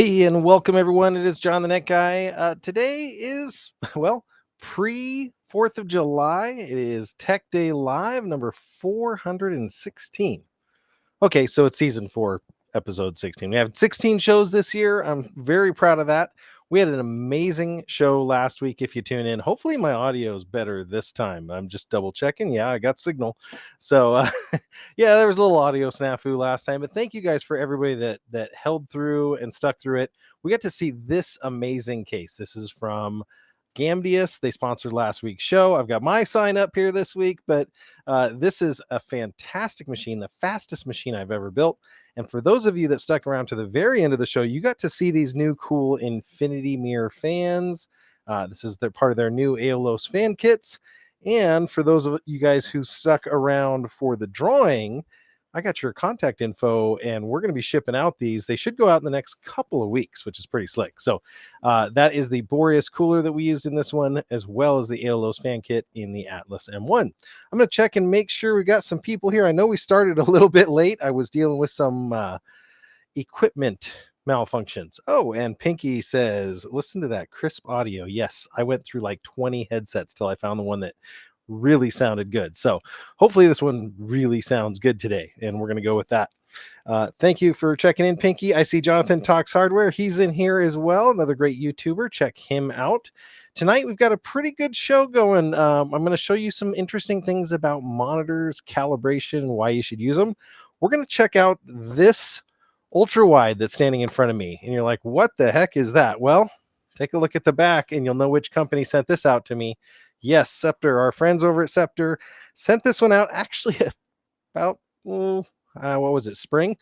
Hey, and welcome everyone. It is John the Net Guy. Today is, well, pre 4th of July. It is Tech Day Live number 416. Okay, so it's season 4, episode 16. We have 16 shows this year. I'm very proud of that. We had an amazing show last week. If you tune in, hopefully my audio is better this time. I'm just double checking. Yeah, I got signal. So yeah, there was a little audio snafu last time, but thank you guys for everybody that held through and stuck through it. We got to see this amazing case. This is from Gamdius. They sponsored last week's show. I've got my sign up here this week, but this is a fantastic machine, the fastest machine I've ever built. And for those of you that stuck around to the very end of the show, you got to see these new cool infinity mirror fans. This is their part of their new Aeolus fan kits. And for those of you guys who stuck around for the drawing, I got your contact info, and we're going to be shipping out these. They should go out in the next couple of weeks, which is pretty slick. So that is the Boreas cooler that we used in this one, as well as the Aeolus fan kit in the Atlas M1. I'm going to check and make sure we got some people here. I know we started a little bit late. I was dealing with some equipment malfunctions. Oh, and Pinky says, listen to that crisp audio. Yes, I went through like 20 headsets till I found the one that really sounded good. So hopefully this one really sounds good today, and we're going to go with that. Thank you for checking in, Pinky. I see Jonathan Talks Hardware. He's in here as well. Another great YouTuber. Check him out. Tonight we've got a pretty good show going. I'm going to show you some interesting things about monitors, calibration, why you should use them. We're going to check out this Ultrawide that's standing in front of me, and you're like, what the heck is that? Well, take a look at the back and you'll know which company sent this out to me. Yes, Scepter, our friends over at Scepter sent this one out actually about, what was it, spring?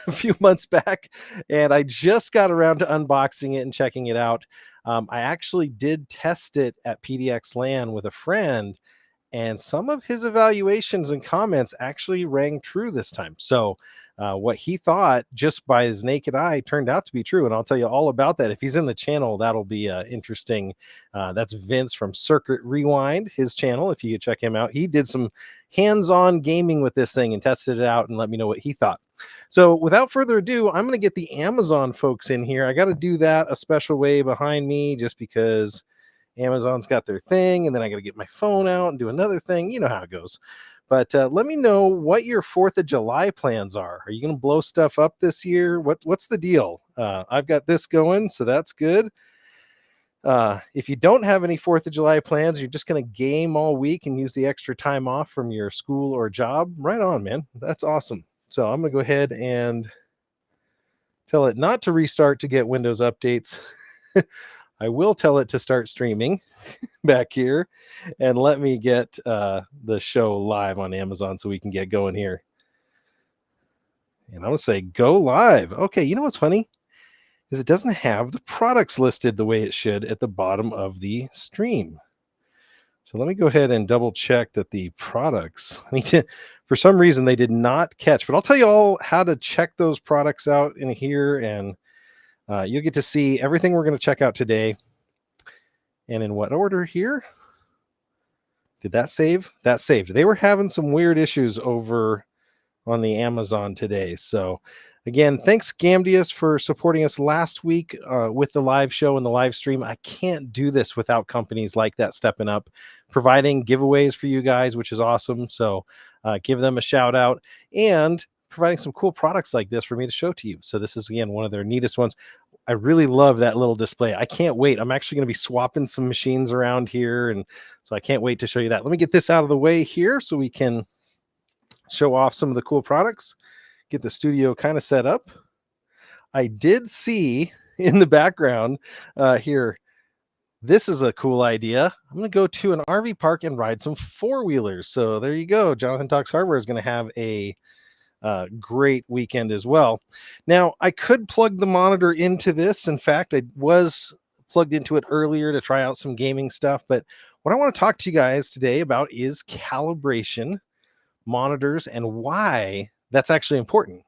A few months back. And I just got around to unboxing it and checking it out. I actually did test it at PDX LAN with a friend, and some of his evaluations and comments actually rang true this time. So what he thought just by his naked eye turned out to be true. And I'll tell you all about that. If he's in the channel, that'll be interesting. That's Vince from Circuit Rewind, his channel. If you could check him out, he did some hands-on gaming with this thing and tested it out and let me know what he thought. So without further ado, I'm going to get the Amazon folks in here. I got to do that a special way behind me just because Amazon's got their thing, and then I got to get my phone out and do another thing. You know how it goes. But let me know what your 4th of July plans are. Are you going to blow stuff up this year? What's the deal? I've got this going, so that's good. If you don't have any 4th of July plans, you're just going to game all week and use the extra time off from your school or job. Right on, man. That's awesome. So I'm going to go ahead and tell it not to restart to get Windows updates. I will tell it to start streaming back here, and let me get the show live on Amazon so we can get going here. And I'm going to say go live. Okay, you know what's funny is it doesn't have the products listed the way it should at the bottom of the stream. So let me go ahead and double check that the products, for some reason they did not catch, but I'll tell you all how to check those products out in here, and you'll get to see everything we're going to check out today. And in what order here? Did that save? That saved. They were having some weird issues over on the Amazon today. So again, thanks Gamdius for supporting us last week with the live show and the live stream. I can't do this without companies like that stepping up, providing giveaways for you guys, which is awesome. So give them a shout out, and providing some cool products like this for me to show to you. So this is, again, one of their neatest ones. I really love that little display. I can't wait. I'm actually going to be swapping some machines around here, and so I can't wait to show you that. Let me get this out of the way here so we can show off some of the cool products, get the studio kind of set up. I did see in the background here, this is a cool idea. I'm going to go to an RV park and ride some four-wheelers. So there you go. Jonathan Talks Hardware is going to have a great weekend as well. Now, I could plug the monitor into this. In fact, I was plugged into it earlier to try out some gaming stuff. But what I want to talk to you guys today about is calibration, monitors, and why that's actually important.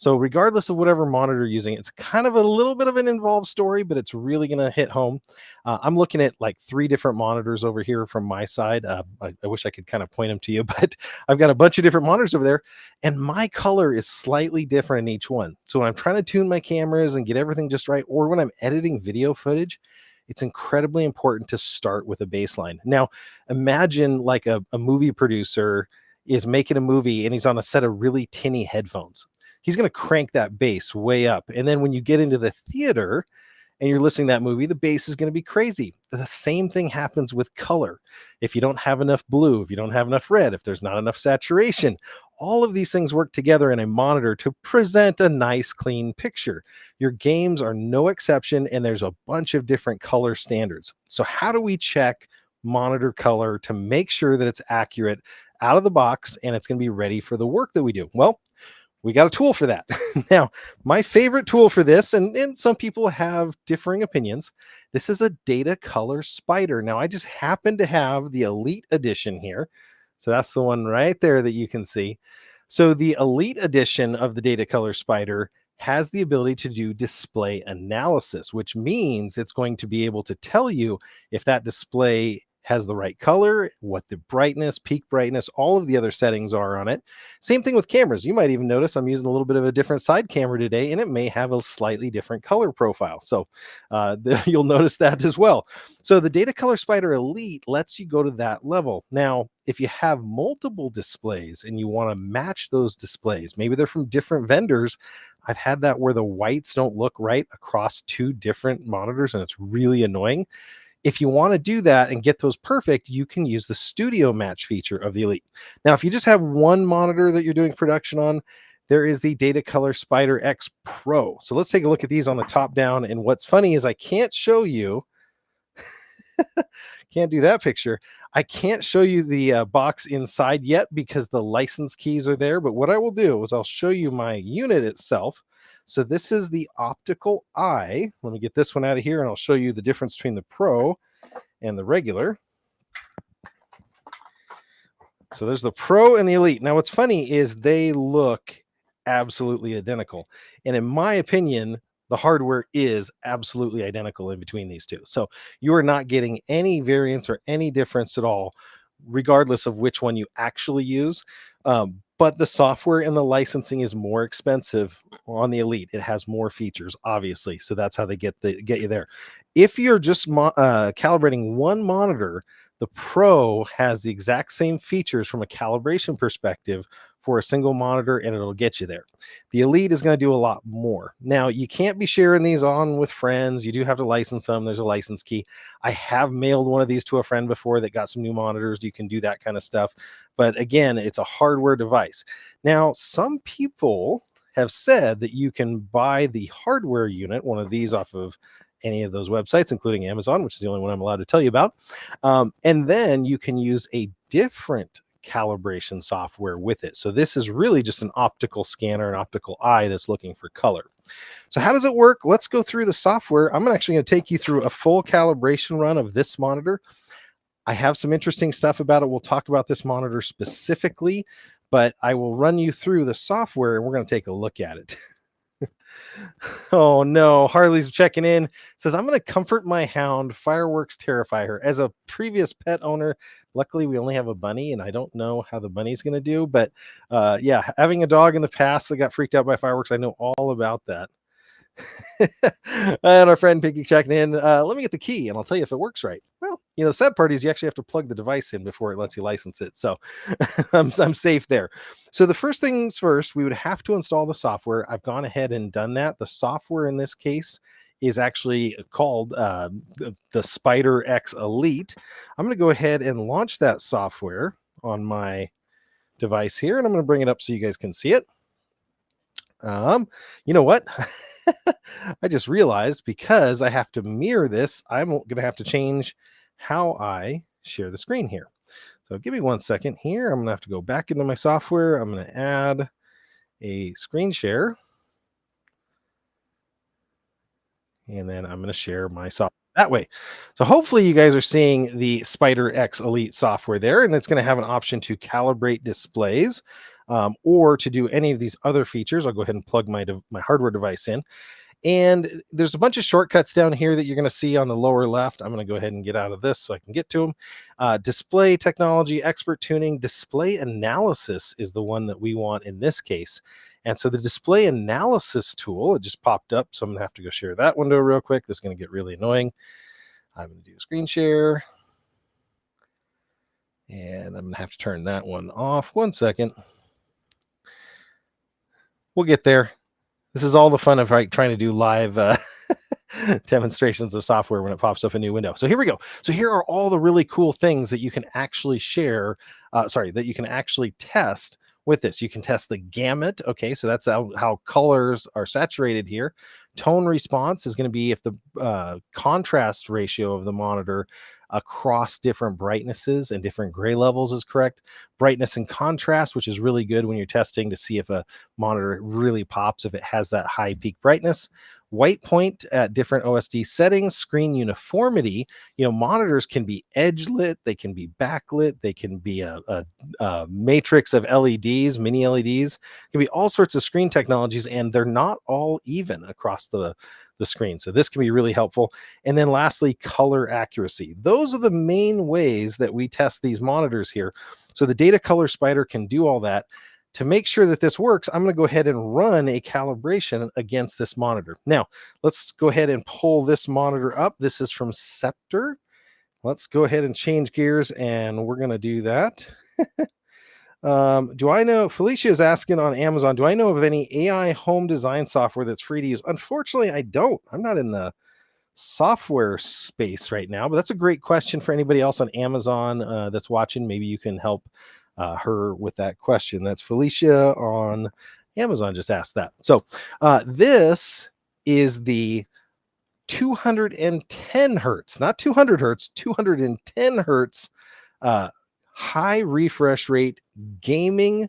So regardless of whatever monitor you're using, it's kind of a little bit of an involved story, but it's really going to hit home. I'm looking at like 3 different monitors over here from my side. I wish I could kind of point them to you, but I've got a bunch of different monitors over there, and my color is slightly different in each one. So when I'm trying to tune my cameras and get everything just right, or when I'm editing video footage, it's incredibly important to start with a baseline. Now, imagine like a movie producer is making a movie and he's on a set of really tinny headphones. He's going to crank that bass way up. And then when you get into the theater and you're listening to that movie, the bass is going to be crazy. The same thing happens with color. If you don't have enough blue, if you don't have enough red, if there's not enough saturation, all of these things work together in a monitor to present a nice, clean picture. Your games are no exception, and there's a bunch of different color standards. So how do we check monitor color to make sure that it's accurate out of the box and it's going to be ready for the work that we do? Well, we got a tool for that. Now, my favorite tool for this, and some people have differing opinions, this is a data color spider. Now, I just happen to have the Elite Edition here. So that's the one right there that you can see. So the Elite Edition of the data color spider has the ability to do display analysis, which means it's going to be able to tell you if that display has the right color, what the brightness, peak brightness, all of the other settings are on it. Same thing with cameras. You might even notice I'm using a little bit of a different side camera today, and it may have a slightly different color profile. So you'll notice that as well. So the Data Color Spider Elite lets you go to that level. Now, if you have multiple displays and you want to match those displays, maybe they're from different vendors. I've had that where the whites don't look right across 2 different monitors, and it's really annoying. If you want to do that and get those perfect, you can use the Studio Match feature of the Elite. Now, if you just have one monitor that you're doing production on, there is the Data Color Spider X Pro. So let's take a look at these on the top down. And what's funny is I can't show you, can't do that picture. I can't show you the box inside yet because the license keys are there. But what I will do is I'll show you my unit itself. So this is the optical eye. Let me get this one out of here and I'll show you the difference between the Pro and the regular. So there's the Pro and the Elite. Now what's funny is they look absolutely identical. And in my opinion, the hardware is absolutely identical in between these two. So you are not getting any variance or any difference at all, regardless of which one you actually use. But the software and the licensing is more expensive on the Elite. It has more features, obviously. So that's how they get you there. If you're just calibrating one monitor, the Pro has the exact same features from a calibration perspective for a single monitor, and it'll get you there. The Elite is going to do a lot more. Now, you can't be sharing these on with friends. You do have to license them. There's a license key. I have mailed one of these to a friend before that got some new monitors. You can do that kind of stuff. But again, it's a hardware device. Now, some people have said that you can buy the hardware unit, one of these off of any of those websites, including Amazon, which is the only one I'm allowed to tell you about. And then you can use a different calibration software with it. So this is really just an optical scanner, an optical eye that's looking for color. So how does it work? Let's go through the software. I'm actually going to take you through a full calibration run of this monitor. I have some interesting stuff about it. We'll talk about this monitor specifically, but I will run you through the software and we're going to take a look at it. Oh no, Harley's checking in. Says, I'm going to comfort my hound. Fireworks terrify her. As a previous pet owner, luckily we only have a bunny, and I don't know how the bunny's going to do. But yeah, having a dog in the past that got freaked out by fireworks, I know all about that. And our friend Piggy checking in. Let me get the key and I'll tell you if it works right. Well, you know, the sad part is you actually have to plug the device in before it lets you license it. So I'm safe there. So the first things first, we would have to install the software. I've gone ahead and done that. The software in this case is actually called the Spider X Elite. I'm going to go ahead and launch that software on my device here, and I'm going to bring it up so you guys can see it. You know what? I just realized because I have to mirror this, I'm going to have to change how I share the screen here. So give me 1 second here. I'm going to have to go back into my software. I'm going to add a screen share. And then I'm going to share my software that way. So hopefully you guys are seeing the Spider X Elite software there, and it's going to have an option to calibrate displays. or to do any of these other features. I'll go ahead and plug my hardware device in. And there's a bunch of shortcuts down here that you're going to see on the lower left. I'm going to go ahead and get out of this so I can get to them. Display technology, expert tuning, display analysis is the one that we want in this case. And so the display analysis tool, it just popped up. So I'm going to have to go share that window real quick. This is going to get really annoying. I'm going to do a screen share. And I'm going to have to turn that one off. 1 second. We'll get there. This is all the fun of trying to do live demonstrations of software when it pops up a new window. So here we go. So here are all the really cool things that you can actually share, that you can actually test with this. You can test the gamut. Okay, so that's how colors are saturated here. Tone response is going to be if the contrast ratio of the monitor across different brightnesses and different gray levels is correct. Brightness and contrast, which is really good when you're testing to see if a monitor really pops, if it has that high peak brightness. White point at different OSD settings. Screen uniformity. Monitors can be edge lit, they can be backlit, they can be a matrix of LEDs, mini LEDs. It can be all sorts of screen technologies, and they're not all even across the screen. So this can be really helpful. And then lastly, color accuracy. Those are the main ways that we test these monitors here. So the Data Color Spider can do all that. To make sure that this works, I'm going to go ahead and run a calibration against this monitor. Now, let's go ahead and pull this monitor up. This is from Scepter. Let's go ahead and change gears, and we're going to do that. Do I know, Felicia is asking on Amazon, do I know of any AI home design software that's free to use? Unfortunately, I don't. I'm not in the software space right now, but that's a great question for anybody else on Amazon that's watching. Maybe you can help her with that question. That's Felicia on Amazon just asked that. So this is the 210 hertz, not 200 hertz, 210 hertz high refresh rate gaming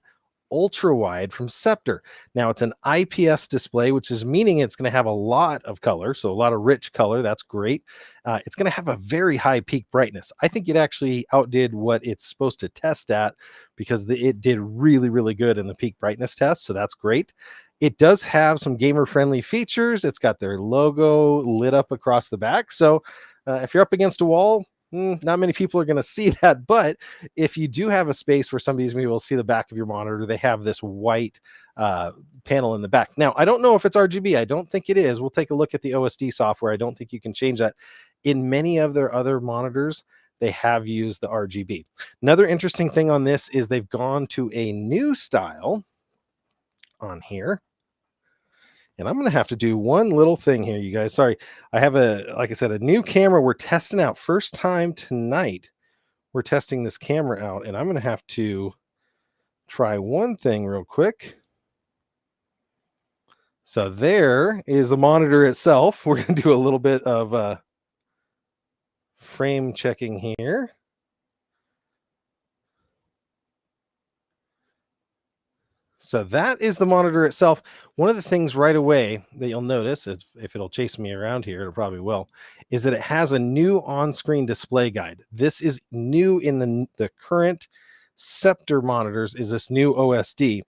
ultrawide from Scepter. Now it's an IPS display, which is meaning it's going to have a lot of color, so a lot of rich color. That's great. It's going to have a very high peak brightness. I think it actually outdid what it's supposed to test at, because it did really, really good in the peak brightness test. So that's great. It does have some gamer-friendly features. It's got their logo lit up across the back. So if you're up against a wall, not many people are going to see that, but if you do have a space where somebody's maybe will see the back of your monitor, they have this white panel in the back. Now, I don't know if it's RGB. I don't think it is. We'll take a look at the OSD software. I don't think you can change that. In many of their other monitors, they have used the RGB. Another interesting thing on this is they've gone to a new style on here. And I'm going to have to do one little thing here, you guys. Sorry. I have like I said, a new camera we're testing out. First time tonight, we're testing this camera out. And I'm going to have to try one thing real quick. So there is the monitor itself. We're going to do a little bit of frame checking here. So that is the monitor itself. One of the things right away that you'll notice, if it'll chase me around here, it probably will, is that it has a new on-screen display guide. This is new in the current Scepter monitors, is this new OSD,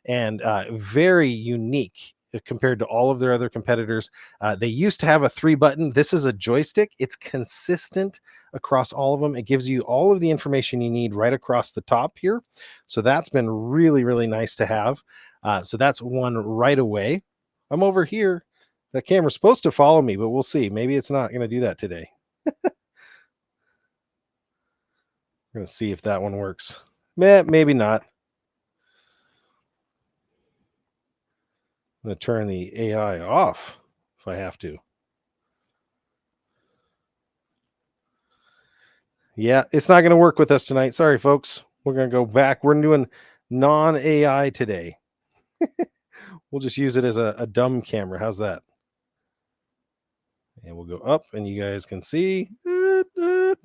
and very unique compared to all of their other competitors. They used to have a 3-button. This is a joystick. It's consistent across all of them. It gives you all of the information you need right across the top here. So that's been really, really nice to have. So that's one right away. I'm over here. The camera's supposed to follow me, but we'll see. Maybe it's not going to do that today. We're going to see if that one works. Maybe not. I'm going to turn the AI off if I have to. Yeah, it's not going to work with us tonight. Sorry, folks. We're going to go back. We're doing non-AI today. We'll just use it as a dumb camera. How's that? And we'll go up, and you guys can see.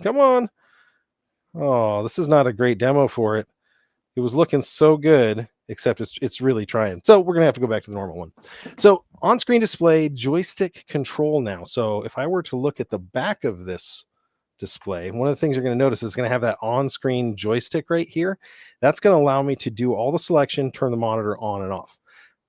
Come on. Oh, this is not a great demo for it. It was looking so good, except it's really trying. So we're going to have to go back to the normal one. So on-screen display, joystick control now. So if I were to look at the back of this display, one of the things you're going to notice is going to have that on-screen joystick right here. That's going to allow me to do all the selection, turn the monitor on and off.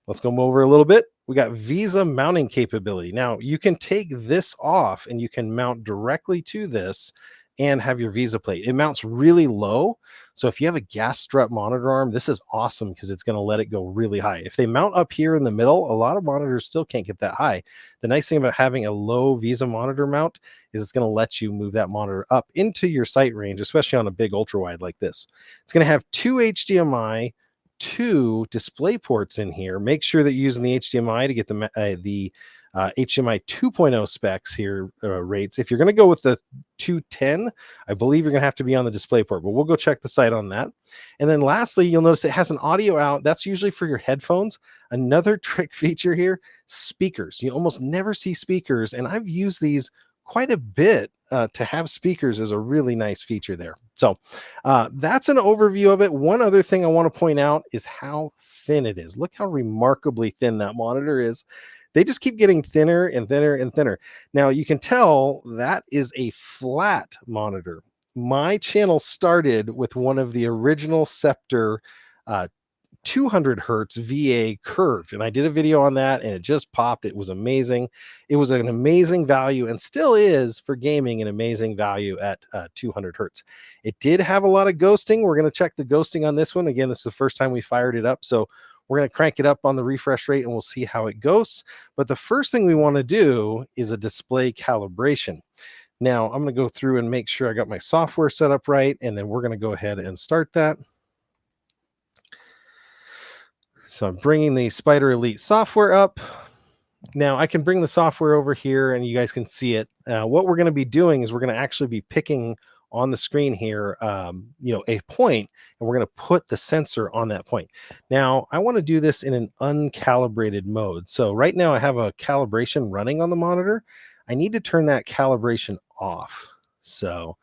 Let's go over a little bit. We got VESA mounting capability. Now you can take this off and you can mount directly to this and have your VESA plate. It mounts really low. So if you have a gas strut monitor arm, this is awesome because it's going to let it go really high. If they mount up here in the middle, a lot of monitors still can't get that high. The nice thing about having a low VESA monitor mount is it's going to let you move that monitor up into your sight range, especially on a big ultra wide like this. It's going to have 2 HDMI, 2 display ports in here. Make sure that you're using the HDMI to get the HDMI 2.0 specs here, rates. If you're going to go with the 210, I believe you're going to have to be on the display port, but we'll go check the site on that. And then lastly, you'll notice it has an audio out. That's usually for your headphones. Another trick feature here, speakers. You almost never see speakers, and I've used these quite a bit to have speakers is a really nice feature there. So that's an overview of it. One other thing I want to point out is how thin it is. Look how remarkably thin that monitor is. They just keep getting thinner and thinner and thinner. Now you can tell that is a flat monitor. My channel started with one of the original Scepter 200 hertz VA curved, and I did a video on that and it just popped. It was amazing. It was an amazing value and still is for gaming an amazing value at 200 hertz. It did have a lot of ghosting. We're going to check the ghosting on this one. Again, this is the first time we fired it up, so we're going to crank it up on the refresh rate and we'll see how it goes. But the first thing we want to do is a display calibration. Now I'm going to go through and make sure I got my software set up right, and then we're going to go ahead and start that. So I'm bringing the Spider Elite software up. Now I can bring the software over here and you guys can see it. What we're going to be doing is we're going to actually be picking on the screen here, a point, and we're going to put the sensor on that point. Now I want to do this in an uncalibrated mode. So right now I have a calibration running on the monitor. I need to turn that calibration off. So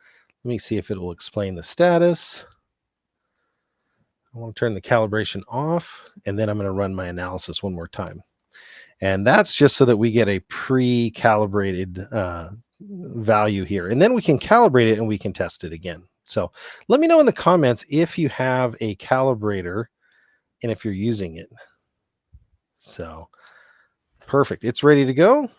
let me see if it will explain the status. I want to turn the calibration off, and then I'm going to run my analysis one more time. And that's just so that we get a pre-calibrated value here. And then we can calibrate it and we can test it again. So let me know in the comments if you have a calibrator and if you're using it. So perfect. It's ready to go.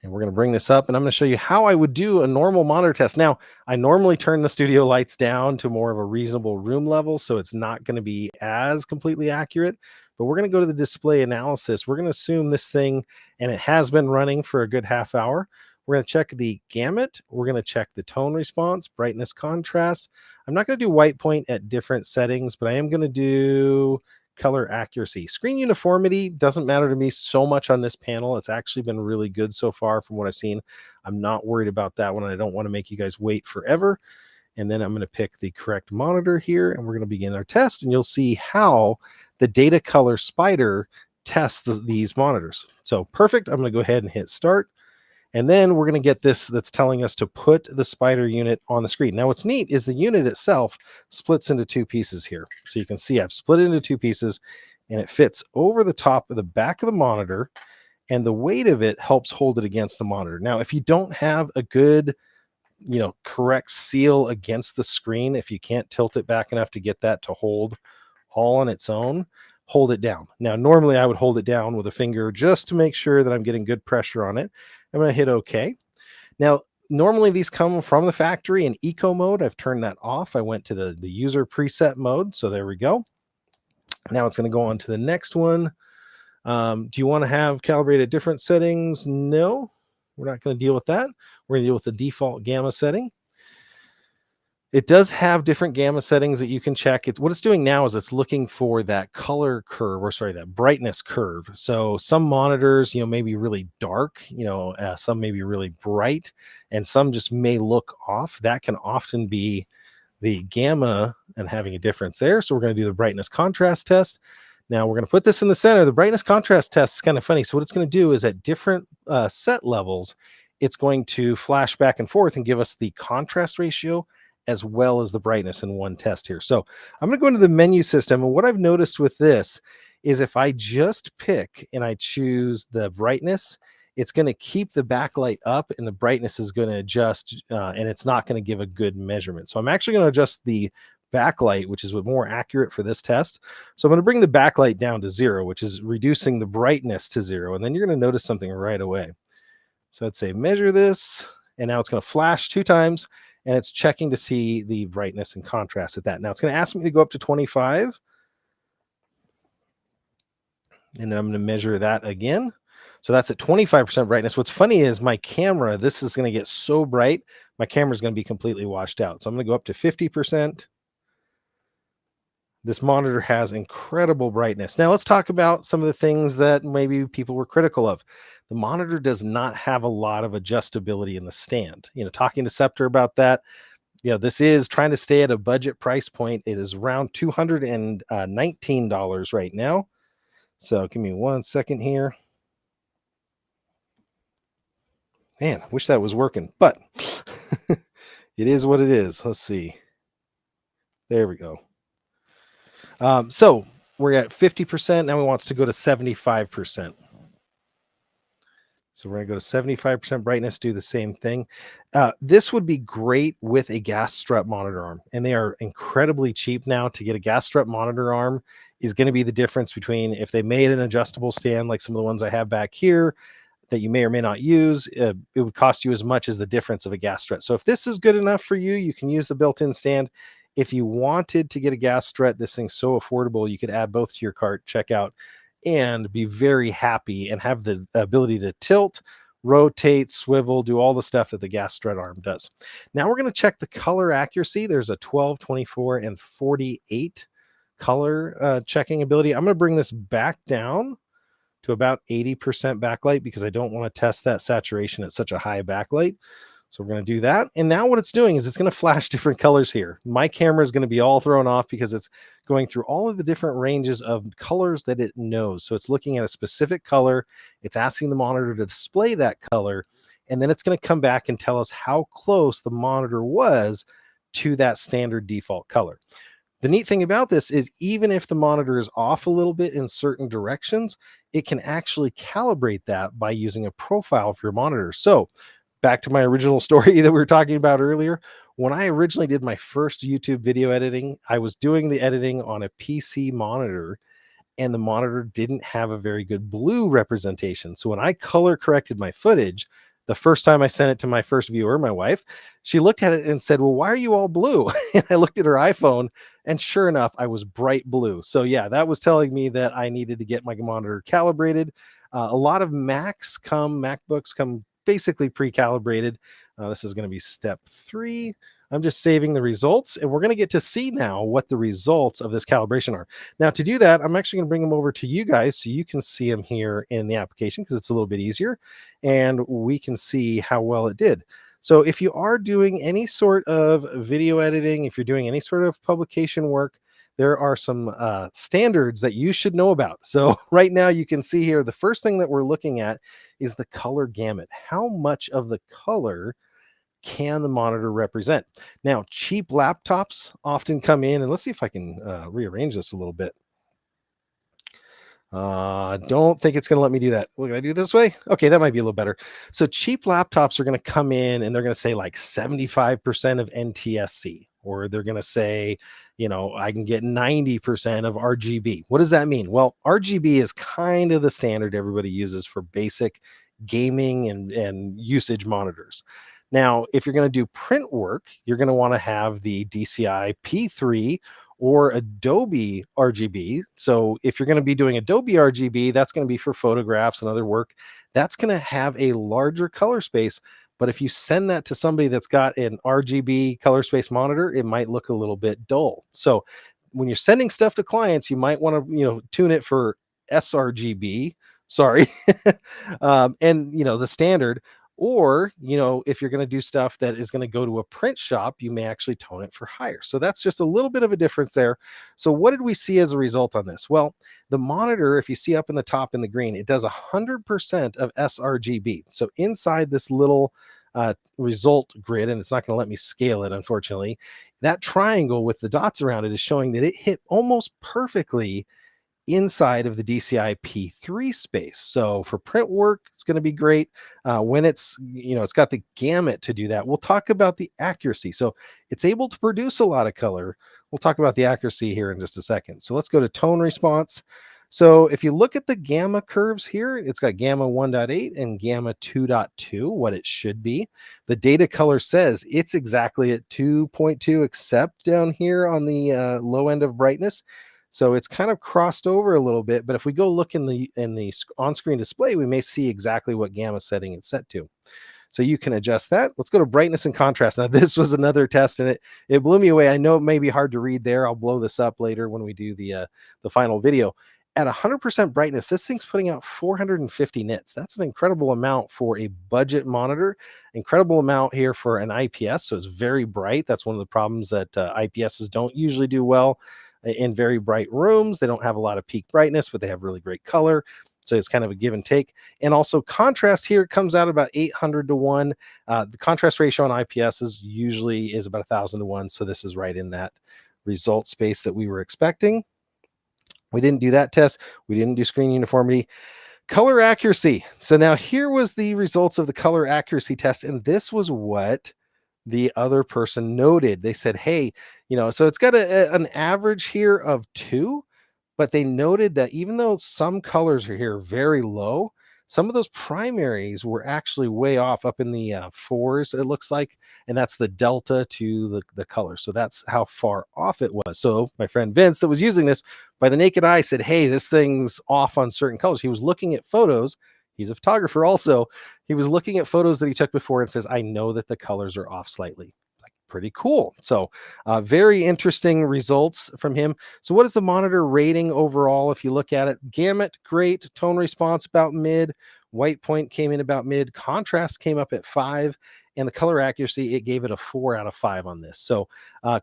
And we're going to bring this up and I'm going to show you how I would do a normal monitor test. Now, I normally turn the studio lights down to more of a reasonable room level, so it's not going to be as completely accurate, but we're going to go to the display analysis. We're going to assume this thing, and it has been running for a good half hour. We're going to check the gamut. We're going to check the tone response, brightness, contrast. I'm not going to do white point at different settings, but I am going to do color accuracy. Screen uniformity doesn't matter to me so much on this panel. It's actually been really good so far from what I've seen. I'm not worried about that one. I don't want to make you guys wait forever. And then I'm going to pick the correct monitor here, and we're going to begin our test, and you'll see how the data color spider tests these monitors. So perfect. I'm going to go ahead and hit start. And then we're going to get this that's telling us to put the spider unit on the screen. Now, what's neat is the unit itself splits into 2 pieces here. So you can see I've split it into 2 pieces, and it fits over the top of the back of the monitor, and the weight of it helps hold it against the monitor. Now, if you don't have a good, correct seal against the screen, if you can't tilt it back enough to get that to hold all on its own, hold it down. Now, normally I would hold it down with a finger just to make sure that I'm getting good pressure on it. I'm going to hit OK. Now, normally these come from the factory in eco mode. I've turned that off. I went to the user preset mode. So there we go. Now it's going to go on to the next one. Do you want to have calibrated different settings? No, we're not going to deal with that. We're going to deal with the default gamma setting. It does have different gamma settings that you can check. What it's doing now is it's looking for that color curve, that brightness curve. So some monitors, may be really dark, some may be really bright, and some just may look off. That can often be the gamma and having a difference there. So we're going to do the brightness contrast test. Now we're going to put this in the center. The brightness contrast test is kind of funny. So what it's going to do is at different set levels, it's going to flash back and forth and give us the contrast ratio as well as the brightness in one test here. So I'm going to go into the menu system. And what I've noticed with this is if I just pick and I choose the brightness, it's going to keep the backlight up and the brightness is going to adjust, and it's not going to give a good measurement. So I'm actually going to adjust the backlight, which is more accurate for this test. So I'm going to bring the backlight down to 0, which is reducing the brightness to 0. And then you're going to notice something right away. So I'd say measure this, and now it's going to flash 2 times, and it's checking to see the brightness and contrast at that. Now it's going to ask me to go up to 25, and then I'm going to measure that again. So that's at 25% brightness. What's funny is my camera, this is going to get so bright, my camera is going to be completely washed out. So I'm going to go up to 50%. This monitor has incredible brightness. Now let's talk about some of the things that maybe people were critical of. The monitor does not have a lot of adjustability in the stand. Talking to Scepter about that, this is trying to stay at a budget price point. It is around $219 right now. So give me 1 second here. Man, I wish that was working, but it is what it is. Let's see. There we go. So we're at 50%. Now we want to go to 75%. So we're going to go to 75% brightness, do the same thing. This would be great with a gas strut monitor arm, and they are incredibly cheap now. To get a gas strut monitor arm is going to be the difference between if they made an adjustable stand like some of the ones I have back here that you may or may not use, it would cost you as much as the difference of a gas strut. So if this is good enough for you, you can use the built-in stand. If you wanted to get a gas strut, this thing's so affordable, you could add both to your cart, check out, and be very happy and have the ability to tilt, rotate, swivel, do all the stuff that the gas strut arm does. Now we're going to check the color accuracy. There's a 12, 24, and 48 color checking ability. I'm going to bring this back down to about 80% backlight because I don't want to test that saturation at such a high backlight. So we're going to do that. And now what it's doing is it's going to flash different colors here. My camera is going to be all thrown off because it's going through all of the different ranges of colors that it knows. So it's looking at a specific color. It's asking the monitor to display that color. And then it's going to come back and tell us how close the monitor was to that standard default color. The neat thing about this is even if the monitor is off a little bit in certain directions, it can actually calibrate that by using a profile for your monitor. So back to my original story that we were talking about earlier. When I originally did my first YouTube video editing, I was doing the editing on a PC monitor, and the monitor didn't have a very good blue representation. So when I color corrected my footage, the first time I sent it to my first viewer, my wife, she looked at it and said, "Well, why are you all blue?" And I looked at her iPhone, and sure enough, I was bright blue. So yeah, that was telling me that I needed to get my monitor calibrated. A lot of MacBooks come basically pre-calibrated. This is going to be step 3. I'm just saving the results, and we're going to get to see now what the results of this calibration are. Now, to do that, I'm actually going to bring them over to you guys so you can see them here in the application because it's a little bit easier, and we can see how well it did. So if you are doing any sort of video editing, if you're doing any sort of publication work, there are some standards that you should know about. So right now you can see here, the first thing that we're looking at is the color gamut. How much of the color can the monitor represent? Now, cheap laptops often come in, and let's see if I can rearrange this a little bit. I don't think it's going to let me do that. What can I do this way? Okay, that might be a little better. So cheap laptops are going to come in and they're going to say like 75% of NTSC, or they're going to say, I can get 90% of RGB. What does that mean? Well, RGB is kind of the standard everybody uses for basic gaming and usage monitors. Now, if you're going to do print work, you're going to want to have the DCI P3 or Adobe RGB. So if you're going to be doing Adobe RGB, that's going to be for photographs and other work. That's going to have a larger color space. But if you send that to somebody that's got an RGB color space monitor, it might look a little bit dull. So when you're sending stuff to clients, you might want to, tune it for sRGB. Sorry. And, the standard. Or, if you're going to do stuff that is going to go to a print shop, you may actually tone it for higher. So that's just a little bit of a difference there. So what did we see as a result on this? Well, the monitor, if you see up in the top in the green, it does 100% of sRGB. So inside this little result grid, and it's not going to let me scale it, unfortunately, that triangle with the dots around it is showing that it hit almost perfectly inside of the DCI P3 space. So for print work, it's going to be great. When it's, it's got the gamut to do that. We'll talk about the accuracy. So it's able to produce a lot of color. We'll talk about the accuracy here in just a second. So let's go to tone response. So if you look at the gamma curves here, it's got gamma 1.8 and gamma 2.2, what it should be. The data color says it's exactly at 2.2, except down here on the low end of brightness. So it's kind of crossed over a little bit, but if we go look in the on-screen display, we may see exactly what gamma setting it's set to. So you can adjust that. Let's go to brightness and contrast. Now, this was another test, and it blew me away. I know it may be hard to read there. I'll blow this up later when we do the final video. At 100% brightness, this thing's putting out 450 nits. That's an incredible amount for a budget monitor. Incredible amount here for an IPS, so it's very bright. That's one of the problems that IPSs don't usually do well in very bright rooms. They don't have a lot of peak brightness, but they have really great color. So it's kind of a give and take. And also contrast here comes out about 800 to 1. The contrast ratio on IPSs usually is about 1,000 to 1. So this is right in that result space that we were expecting. We didn't do that test. We didn't do screen uniformity. Color accuracy. So now here was the results of the color accuracy test. And this was what the other person noted. They said, hey, so it's got an average here of 2, but they noted that even though some colors are here very low, some of those primaries were actually way off, up in the 4s, it looks like, and that's the delta to the color. So that's how far off it was. So my friend Vince that was using this by the naked eye said, hey, this thing's off on certain colors. He was looking at photos. He's a photographer also. He was looking at photos that he took before and says, I know that the colors are off slightly. Pretty cool. So very interesting results from him. So what is the monitor rating overall? If you look at it, gamut, great. Tone response about mid. White point came in about mid. Contrast came up at 5. And the color accuracy, it gave it a 4 out of 5 on this. So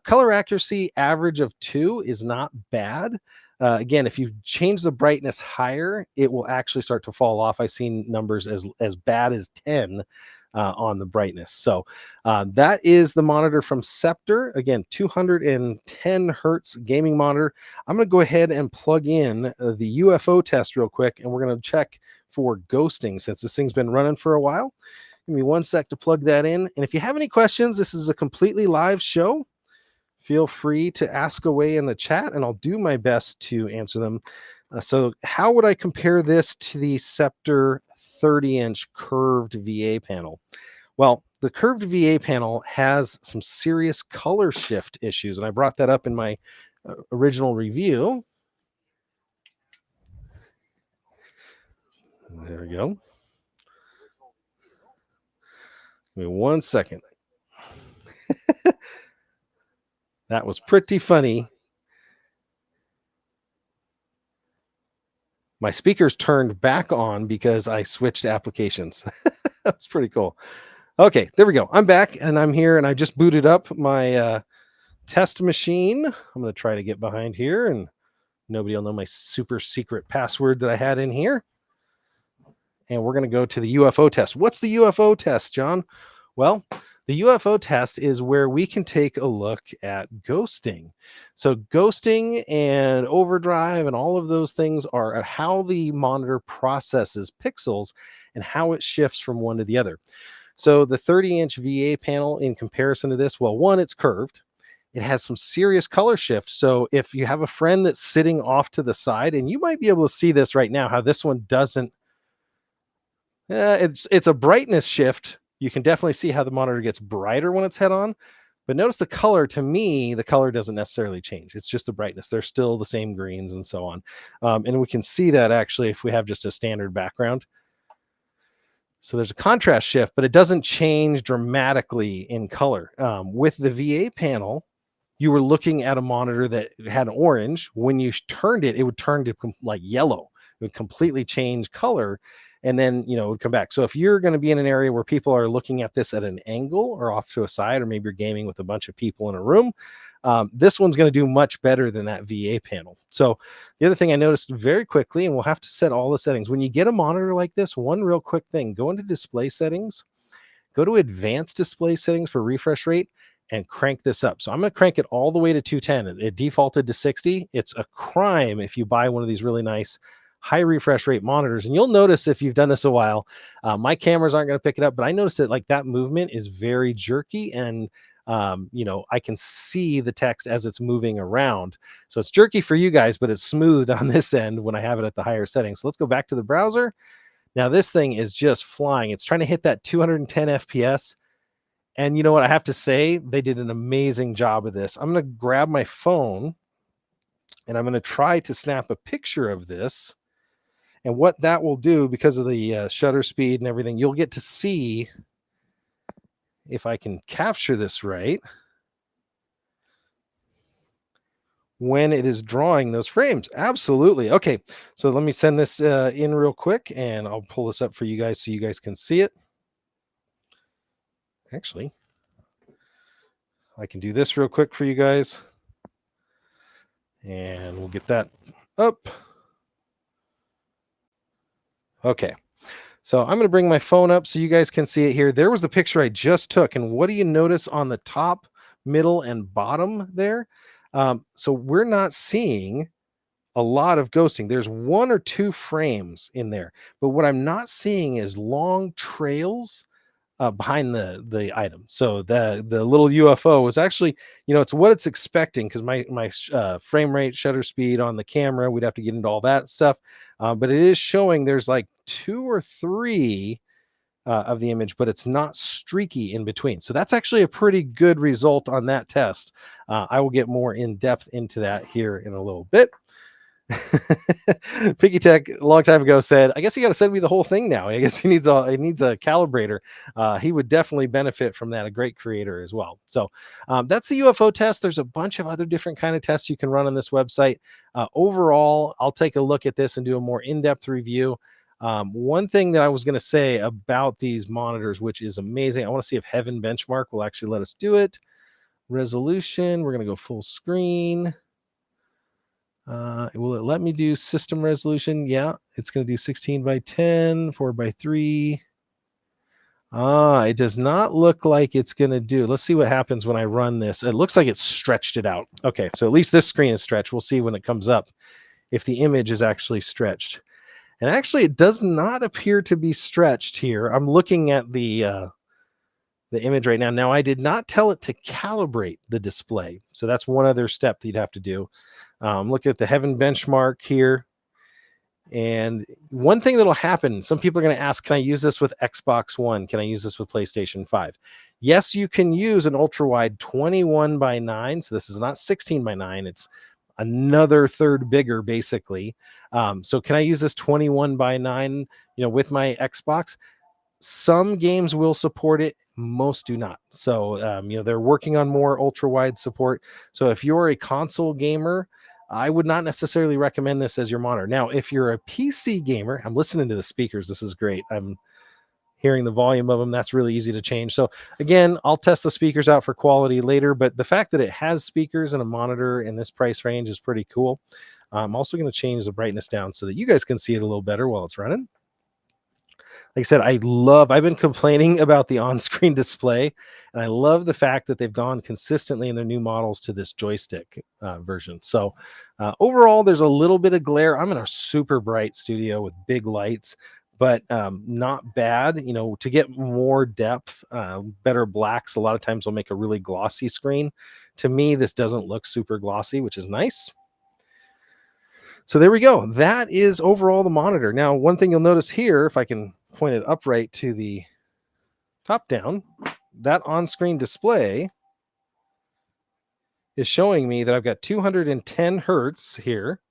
color accuracy average of 2 is not bad. Again, if you change the brightness higher, it will actually start to fall off. I've seen numbers as bad as 10 on the brightness. So that is the monitor from Scepter. Again, 210 hertz gaming monitor. I'm going to go ahead and plug in the UFO test real quick, and we're going to check for ghosting since this thing's been running for a while. Give me 1 sec to plug that in. And if you have any questions, this is a completely live show. Feel free to ask away in the chat, and I'll do my best to answer them. So how would I compare this to the Scepter 30-inch curved VA panel? Well, the curved VA panel has some serious color shift issues, and I brought that up in my original review. There we go. Give me 1 second. That was pretty funny. My speakers turned back on because I switched applications. That's pretty cool. Okay, there we go. I'm back and I'm here and I just booted up my test machine. I'm going to try to get behind here and nobody will know my super secret password that I had in here. And we're going to go to the UFO test. What's the UFO test, John? Well, the UFO test is where we can take a look at ghosting. So ghosting and overdrive and all of those things are how the monitor processes pixels and how it shifts from one to the other. So the 30-inch VA panel in comparison to this, well, one, it's curved. It has some serious color shift. So if you have a friend that's sitting off to the side, and you might be able to see this right now, how this one doesn't, it's a brightness shift. You can definitely see how the monitor gets brighter when it's head on, but notice the color. To me, the color doesn't necessarily change. It's just the brightness. They're still the same greens and so on. And we can see that actually if we have just a standard background. So there's a contrast shift, but it doesn't change dramatically in color. With the VA panel, you were looking at a monitor that had orange. When you turned it, it would turn to like yellow. It would completely change color. And then, it would come back. So if you're going to be in an area where people are looking at this at an angle or off to a side, or maybe you're gaming with a bunch of people in a room, this one's going to do much better than that VA panel. So the other thing I noticed very quickly, and we'll have to set all the settings. When you get a monitor like this, one real quick thing, go into display settings, go to advanced display settings for refresh rate, and crank this up. So I'm going to crank it all the way to 210. It defaulted to 60. It's a crime if you buy one of these really nice high refresh rate monitors. And you'll notice if you've done this a while, my cameras aren't going to pick it up, but I noticed that like that movement is very jerky, and I can see the text as it's moving around. So it's jerky for you guys, but it's smoothed on this end when I have it at the higher settings. So let's go back to the browser. Now this thing is just flying. It's trying to hit that 210 FPS. And you know what? I have to say, they did an amazing job of this. I'm going to grab my phone and I'm going to try to snap a picture of this. And what that will do, because of the shutter speed and everything, you'll get to see, if I can capture this right, when it is drawing those frames. Absolutely. Okay, so let me send this in real quick, and I'll pull this up for you guys so you guys can see it. Actually, I can do this real quick for you guys, and we'll get that up. Okay, so I'm going to bring my phone up so you guys can see it here. There was the picture I just took, and what do you notice on the top, middle, and bottom there? So we're not seeing a lot of ghosting. There's 1 or 2 frames in there, but what I'm not seeing is long trails behind the item. So the little UFO was actually, it's what it's expecting, because my frame rate, shutter speed on the camera, we'd have to get into all that stuff, but it is showing there's like 2 or 3 of the image, but it's not streaky in between. So that's actually a pretty good result on that test. I will get more in depth into that here in a little bit. Piggy Tech a long time ago said, I guess you got to send me the whole thing now. I guess he needs a calibrator. He would definitely benefit from that. A great creator as well. So that's the UFO test. There's a bunch of other different kind of tests you can run on this website. Overall, I'll take a look at this and do a more in-depth review. One thing that I was going to say about these monitors, which is amazing, I want to see if Heaven Benchmark will actually let us do it. Resolution, we're going to go full screen. Will it let me do system resolution? Yeah, it's going to do 16 by 10, 4 by 3. It does not look like it's going to do. Let's see what happens when I run this. It looks like it's stretched it out. Okay, so at least this screen is stretched. We'll see when it comes up if the image is actually stretched. And actually, it does not appear to be stretched here. I'm looking at the image right now. Now, I did not tell it to calibrate the display. So that's one other step that you'd have to do. Look at the Heaven Benchmark here. And one thing that'll happen, some people are going to ask, can I use this with Xbox One? Can I use this with PlayStation 5? Yes, you can use an ultrawide 21 by 9. So this is not 16 by 9. It's another third bigger, basically. So can I use this 21 by 9, with my Xbox? Some games will support it, most do not. So they're working on more ultra wide support. So if you're a console gamer, I would not necessarily recommend this as your monitor. Now, if you're a PC gamer, I'm listening to the speakers. This is great. I'm hearing the volume of them. That's really easy to change. So again, I'll test the speakers out for quality later, but the fact that it has speakers and a monitor in this price range is pretty cool. I'm also going to change the brightness down so that you guys can see it a little better while it's running. Like I said, I've been complaining about the on-screen display, and I love the fact that they've gone consistently in their new models to this joystick version. So overall, there's a little bit of glare. I'm in a super bright studio with big lights, but not bad. To get more depth, better blacks, a lot of times will make a really glossy screen. To me, this doesn't look super glossy, which is nice. So there we go. That is overall the monitor. Now, one thing you'll notice here, if I can point it upright to the top down, that on-screen display is showing me that I've got 210 hertz here.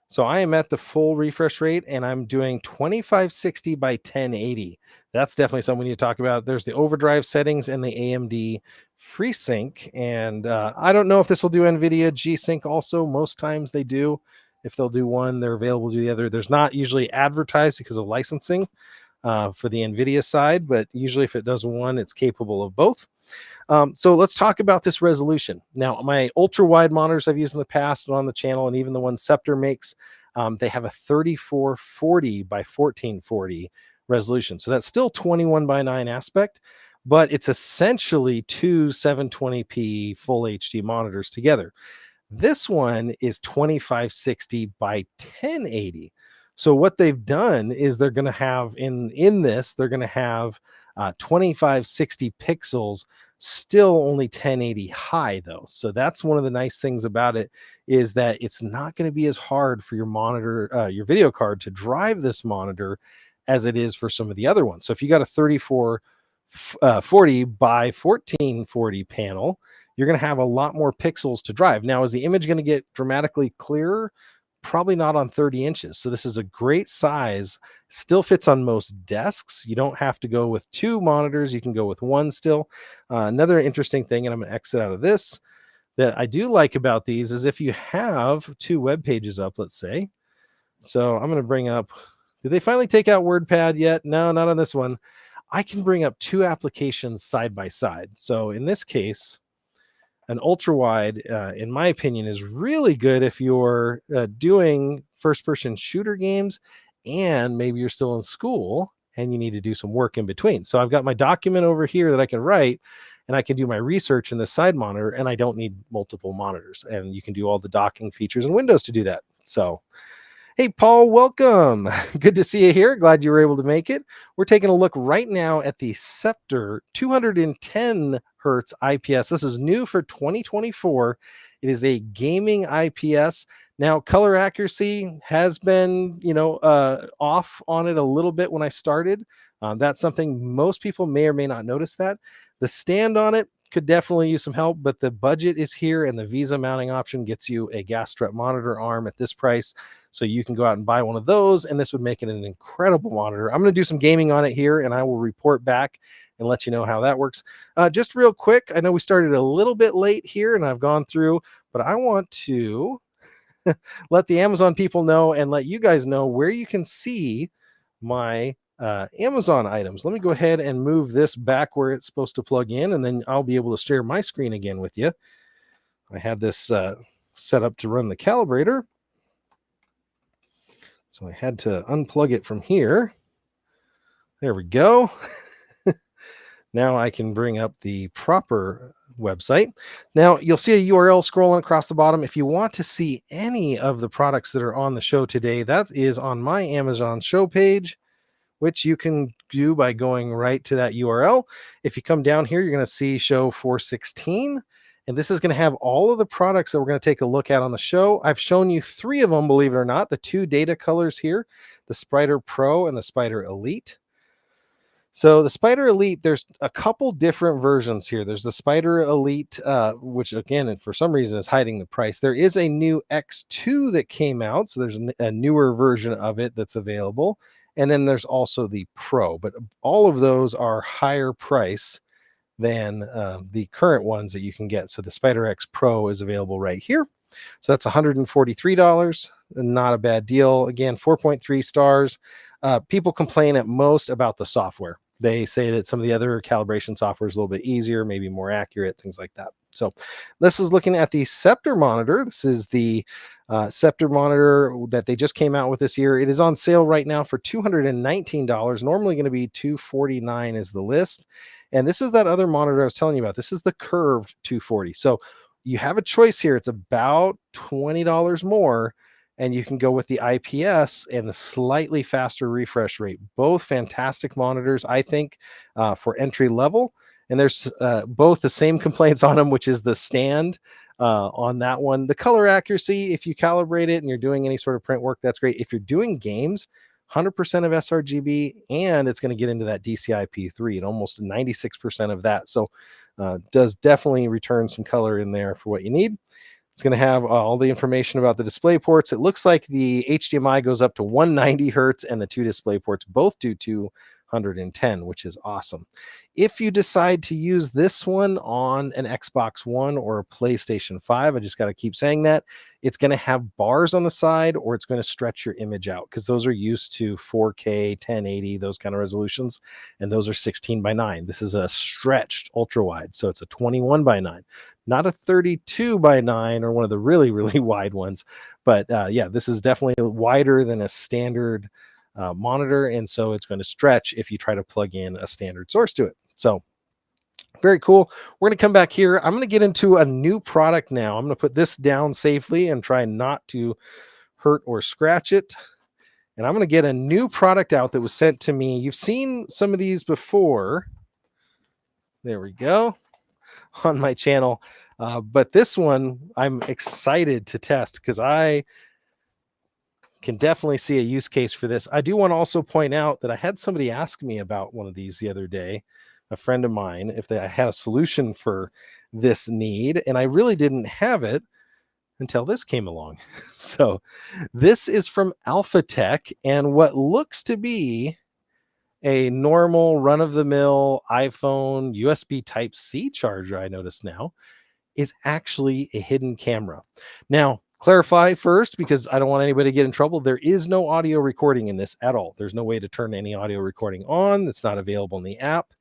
So I am at the full refresh rate, and I'm doing 2560 by 1080. That's definitely something we need to talk about. There's the overdrive settings and the AMD FreeSync. And I don't know if this will do NVIDIA G-Sync also. Most times they do. If they'll do one, they're available to do the other. There's not usually advertised because of licensing for the NVIDIA side, but usually if it does one, it's capable of both. So let's talk about this resolution. Now, my ultra wide monitors I've used in the past on the channel, and even the one Scepter makes, they have a 3440 by 1440 resolution. So that's still 21 by 9 aspect, but it's essentially two 720p full HD monitors together. This one is 2560 by 1080. So what they've done is they're going to have in this, they're going to have 2560 pixels, still only 1080 high though. So that's one of the nice things about it, is that it's not going to be as hard for your monitor, your video card, to drive this monitor as it is for some of the other ones. So if you got a 3440 by 1440 panel, you're going to have a lot more pixels to drive. Now, is the image going to get dramatically clearer? Probably not on 30 inches. So this is a great size, still fits on most desks. You don't have to go with two monitors. You can go with one still. Another interesting thing, and I'm going to exit out of this, that I do like about these is if you have two web pages up, let's say. So I'm going to bring up, did they finally take out WordPad yet? No, not on this one. I can bring up two applications side by side. So in this case, an ultrawide, in my opinion, is really good if you're doing first-person shooter games and maybe you're still in school and you need to do some work in between. So I've got my document over here that I can write, and I can do my research in the side monitor, and I don't need multiple monitors. And you can do all the docking features in Windows to do that. So hey, Paul, welcome. Good to see you here. Glad you were able to make it. We're taking a look right now at the Scepter 210 hertz IPS. This is new for 2024. It is a gaming IPS. Now, color accuracy has been, off on it a little bit when I started. That's something most people may or may not notice that. The stand on it could definitely use some help, but the budget is here, and the Visa mounting option gets you a gas strap monitor arm at this price. So you can go out and buy one of those, and this would make it an incredible monitor. I'm going to do some gaming on it here, and I will report back and let you know how that works. Just real quick, I know we started a little bit late here, and I've gone through, but I want to let the Amazon people know and let you guys know where you can see my Amazon items. Let me go ahead and move this back where it's supposed to plug in, and then I'll be able to share my screen again with you. I had this set up to run the calibrator, so I had to unplug it from here. There we go. Now I can bring up the proper website. Now you'll see a URL scrolling across the bottom. If you want to see any of the products that are on the show today, that is on my Amazon show page, which you can do by going right to that URL. If you come down here, you're going to see show 416. And this is going to have all of the products that we're going to take a look at on the show. I've shown you three of them, believe it or not, the two data colors here, the Spider Pro and the Spider Elite. So the Spider Elite, there's a couple different versions here. There's the Spider Elite, which again, for some reason is hiding the price. There is a new X2 that came out. So there's a newer version of it that's available. And then there's also the Pro, but all of those are higher price than the current ones that you can get. So the Spider X Pro is available right here. So that's $143. Not a bad deal. Again, 4.3 stars. People complain at most about the software. They say that some of the other calibration software is a little bit easier, maybe more accurate, things like that. So this is looking at the Scepter monitor. This is the Scepter monitor that they just came out with this year. It is on sale right now for $219. Normally going to be $249 is the list. And this is that other monitor I was telling you about. This is the curved 240. So you have a choice here. It's about $20 more, and you can go with the IPS and the slightly faster refresh rate. Both fantastic monitors, I think, for entry level. And there's both the same complaints on them, which is the stand on that one. The color accuracy, if you calibrate it and you're doing any sort of print work, that's great. If you're doing games, 100% of sRGB, and it's going to get into that DCI-P3 and almost 96% of that. So does definitely return some color in there for what you need. It's going to have all the information about the display ports. It looks like the HDMI goes up to 190 hertz, and the two display ports both do 210, which is awesome. If you decide to use this one on an Xbox One or a PlayStation 5, I just got to keep saying that, it's going to have bars on the side, or it's going to stretch your image out, because those are used to 4K, 1080, those kind of resolutions, and those are 16 by 9. This is a stretched ultra wide, so it's a 21 by 9, not a 32 by 9 or one of the really, really wide ones. But yeah, this is definitely wider than a standard monitor, and so it's going to stretch if you try to plug in a standard source to it. So Very cool. We're going to come back here. I'm going to get into a new product now. I'm going to put this down safely and try not to hurt or scratch it. And I'm going to get a new product out that was sent to me. You've seen some of these before. There we go, on my channel. But this one I'm excited to test because I can definitely see a use case for this. I do want to also point out that I had somebody ask me about one of these the other day, a friend of mine, if I had a solution for this need, and I really didn't have it until this came along. So this is from Alpha Tech, and what looks to be a normal run-of-the-mill iPhone USB Type-C charger, I notice now, is actually a hidden camera. Now, clarify first, because I don't want anybody to get in trouble. There is no audio recording in this at all. There's no way to turn any audio recording on. It's not available in the app.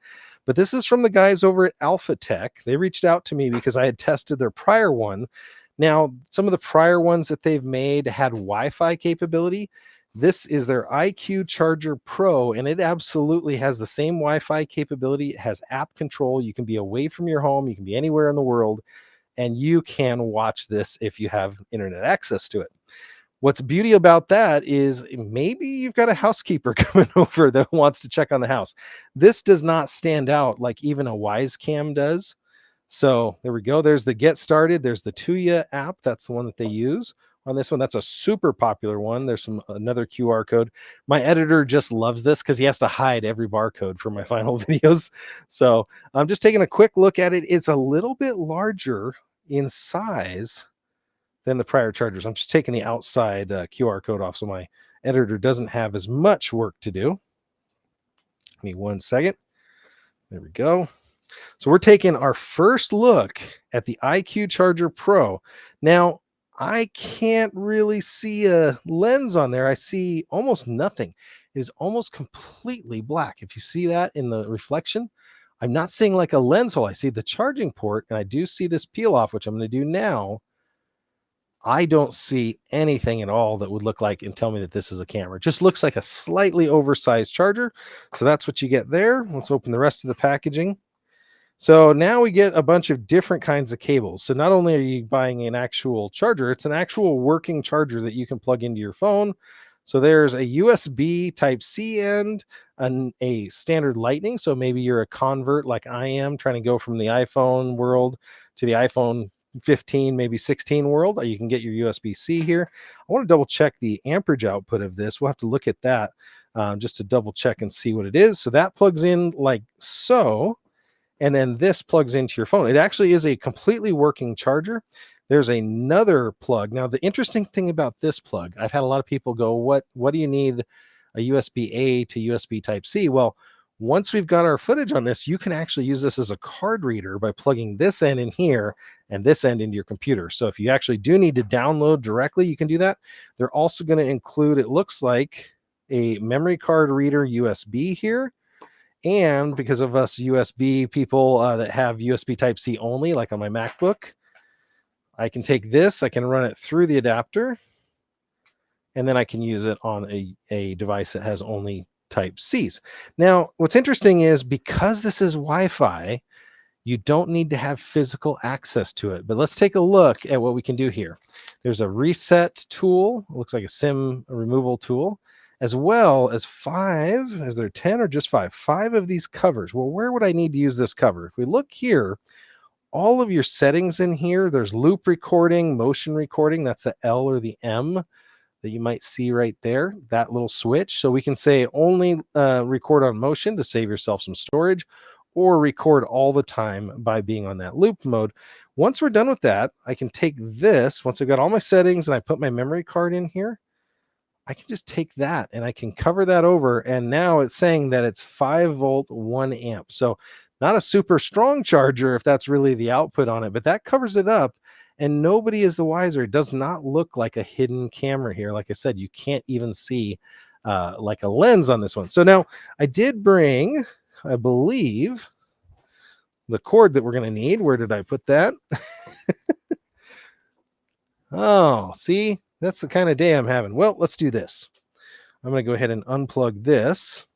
But this is from the guys over at Alpha Tech. They reached out to me because I had tested their prior one. Now, some of the prior ones that they've made had Wi-Fi capability. This is their IQ Charger Pro, and it absolutely has the same Wi-Fi capability. It has app control. You can be away from your home. You can be anywhere in the world, and you can watch this if you have internet access to it. What's beauty about that is maybe you've got a housekeeper coming over that wants to check on the house. This does not stand out like even a Wise Cam does. So there we go. There's the Get Started. There's the Tuya app. That's the one that they use on this one. That's a super popular one. There's another QR code. My editor just loves this because he has to hide every barcode for my final videos. So I'm just taking a quick look at it. It's a little bit larger in size than the prior chargers. I'm just taking the outside QR code off so my editor doesn't have as much work to do. Give me 1 second. There we go. So we're taking our first look at the IQ Charger Pro. Now, I can't really see a lens on there. I see almost nothing. It is almost completely black. If you see that in the reflection, I'm not seeing like a lens hole. I see the charging port, and I do see this peel off, which I'm going to do now. I don't see anything at all that would look like and tell me that this is a camera. It just looks like a slightly oversized charger. So that's what you get there. Let's open the rest of the packaging. So now we get a bunch of different kinds of cables. So not only are you buying an actual charger, it's an actual working charger that you can plug into your phone. So there's a USB Type-C end and a standard Lightning. So maybe you're a convert like I am, trying to go from the iPhone world to the iPhone 15, maybe 16 world. You can get your USB-C here. I want to double check the amperage output of this. We'll have to look at that just to double check and see what it is. So that plugs in like so. And then this plugs into your phone. It actually is a completely working charger. There's another plug. Now, the interesting thing about this plug, I've had a lot of people go, what do you need a USB-A to USB Type-C? Well, once we've got our footage on this, you can actually use this as a card reader by plugging this end in here and this end into your computer. So if you actually do need to download directly, you can do that. They're also going to include, it looks like, a memory card reader USB here. And because of us USB people that have USB Type-C only, like on my MacBook, I can take this, I can run it through the adapter, and then I can use it on a device that has only Type-Cs. Now, what's interesting is because this is Wi-Fi, you don't need to have physical access to it. But let's take a look at what we can do here. There's a reset tool. It looks like a SIM removal tool, as well as 5, is there 10 or just 5? 5 of these covers. Well, where would I need to use this cover? If we look here, all of your settings in here, there's loop recording, motion recording, that's the L or the M that you might see right there, that little switch. So we can say only record on motion to save yourself some storage, or record all the time by being on that loop mode. Once we're done with that, I can take this, once I've got all my settings and I put my memory card in here, I can just take that and I can cover that over. And now it's saying that it's 5 volt, 1 amp. So not a super strong charger if that's really the output on it, but that covers it up and nobody is the wiser. It does not look like a hidden camera here. Like I said, you can't even see like a lens on this one. So now I did bring, I believe, the cord that we're going to need. Where did I put that? Oh, see? That's the kind of day I'm having. Well, let's do this. I'm going to go ahead and unplug this.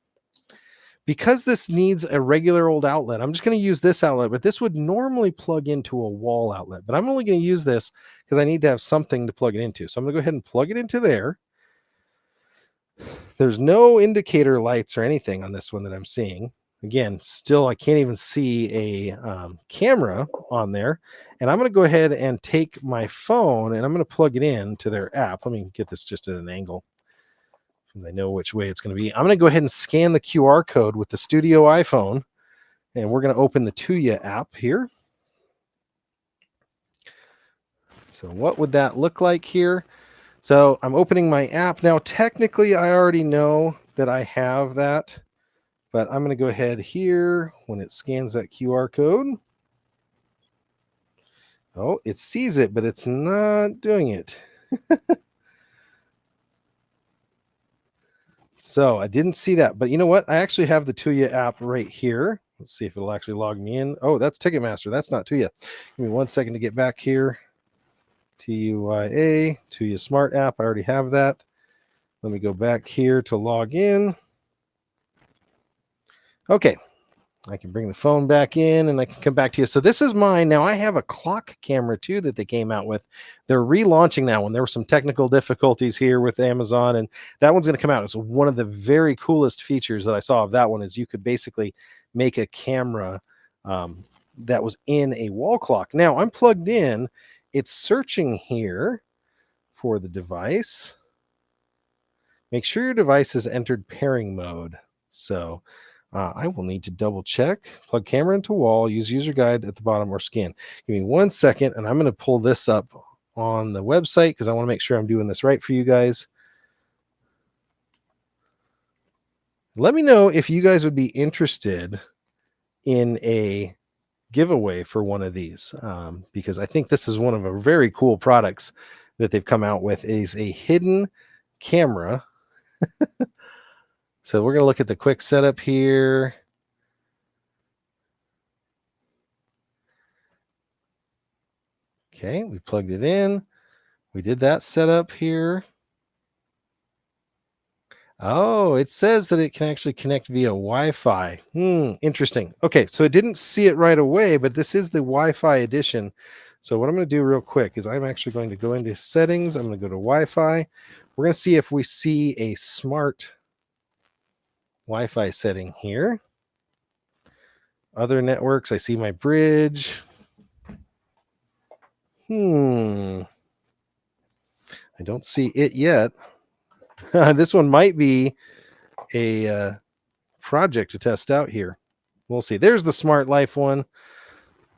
because this needs a regular old outlet, I'm just going to use this outlet, but this would normally plug into a wall outlet, but I'm only going to use this because I need to have something to plug it into. So I'm going to go ahead and plug it into there. There's no indicator lights or anything on this one that I'm seeing. Again, still, I can't even see a camera on there. And I'm going to go ahead and take my phone and I'm going to plug it in to their app. Let me get this just at an angle, I know which way it's going to be. I'm going to go ahead and scan the QR code with the Studio iPhone, and we're going to open the Tuya app here. So what would that look like here? So I'm opening my app. Now, technically, I already know that I have that, but I'm going to go ahead here when it scans that QR code. Oh, it sees it, but it's not doing it. So I didn't see that, but you know what? I actually have the Tuya app right here. Let's see if it'll actually log me in. Oh, that's Ticketmaster. That's not Tuya. Give me 1 second to get back here. TUYA, Tuya Smart app. I already have that. Let me go back here to log in. Okay. I can bring the phone back in and I can come back to you. So this is mine. Now I have a clock camera too that they came out with. They're relaunching that one. There were some technical difficulties here with Amazon, and that one's going to come out. It's one of the very coolest features that I saw of that one is you could basically make a camera that was in a wall clock. Now I'm plugged in. It's searching here for the device. Make sure your device has entered pairing mode. So I will need to double check, plug camera into wall, use user guide at the bottom or scan. Give me 1 second and I'm going to pull this up on the website because I want to make sure I'm doing this right for you guys. Let me know if you guys would be interested in a giveaway for one of these because I think this is one of the very cool products that they've come out with is a hidden camera. So we're going to look at the quick setup here. Okay, we plugged it in. We did that setup here. Oh, it says that it can actually connect via Wi-Fi. Interesting. Okay, so it didn't see it right away, but this is the Wi-Fi edition. So what I'm going to do real quick is I'm actually going to go into settings. I'm going to go to Wi-Fi. We're going to see if we see a smart Wi-Fi setting here. Other networks, I see my bridge. I don't see it yet. This one might be a project to test out here. We'll see. There's the Smart Life one.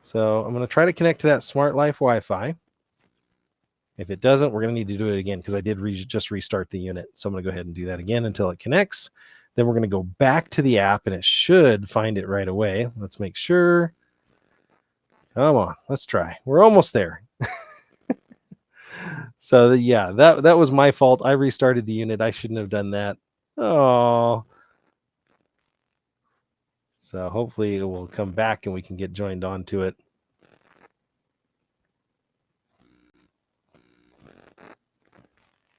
So I'm going to try to connect to that Smart Life Wi-Fi. If it doesn't, we're going to need to do it again because I did just restart the unit. So I'm going to go ahead and do that again until it connects. Then we're going to go back to the app and it should find it right away. Let's make sure. Come on, let's try. We're almost there. So yeah, that was my fault. I restarted the unit. I shouldn't have done that. Oh. So hopefully it will come back and we can get joined onto it.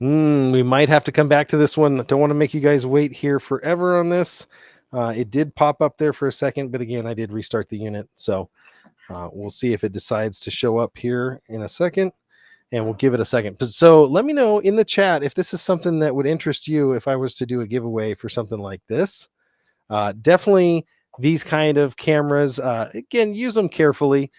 We might have to come back to this one. Don't want to make you guys wait here forever on this. It did pop up there for a second, but again, I did restart the unit. So we'll see if it decides to show up here in a second. And we'll give it a second. So let me know in the chat if this is something that would interest you if I was to do a giveaway for something like this. Definitely these kind of cameras, again, use them carefully.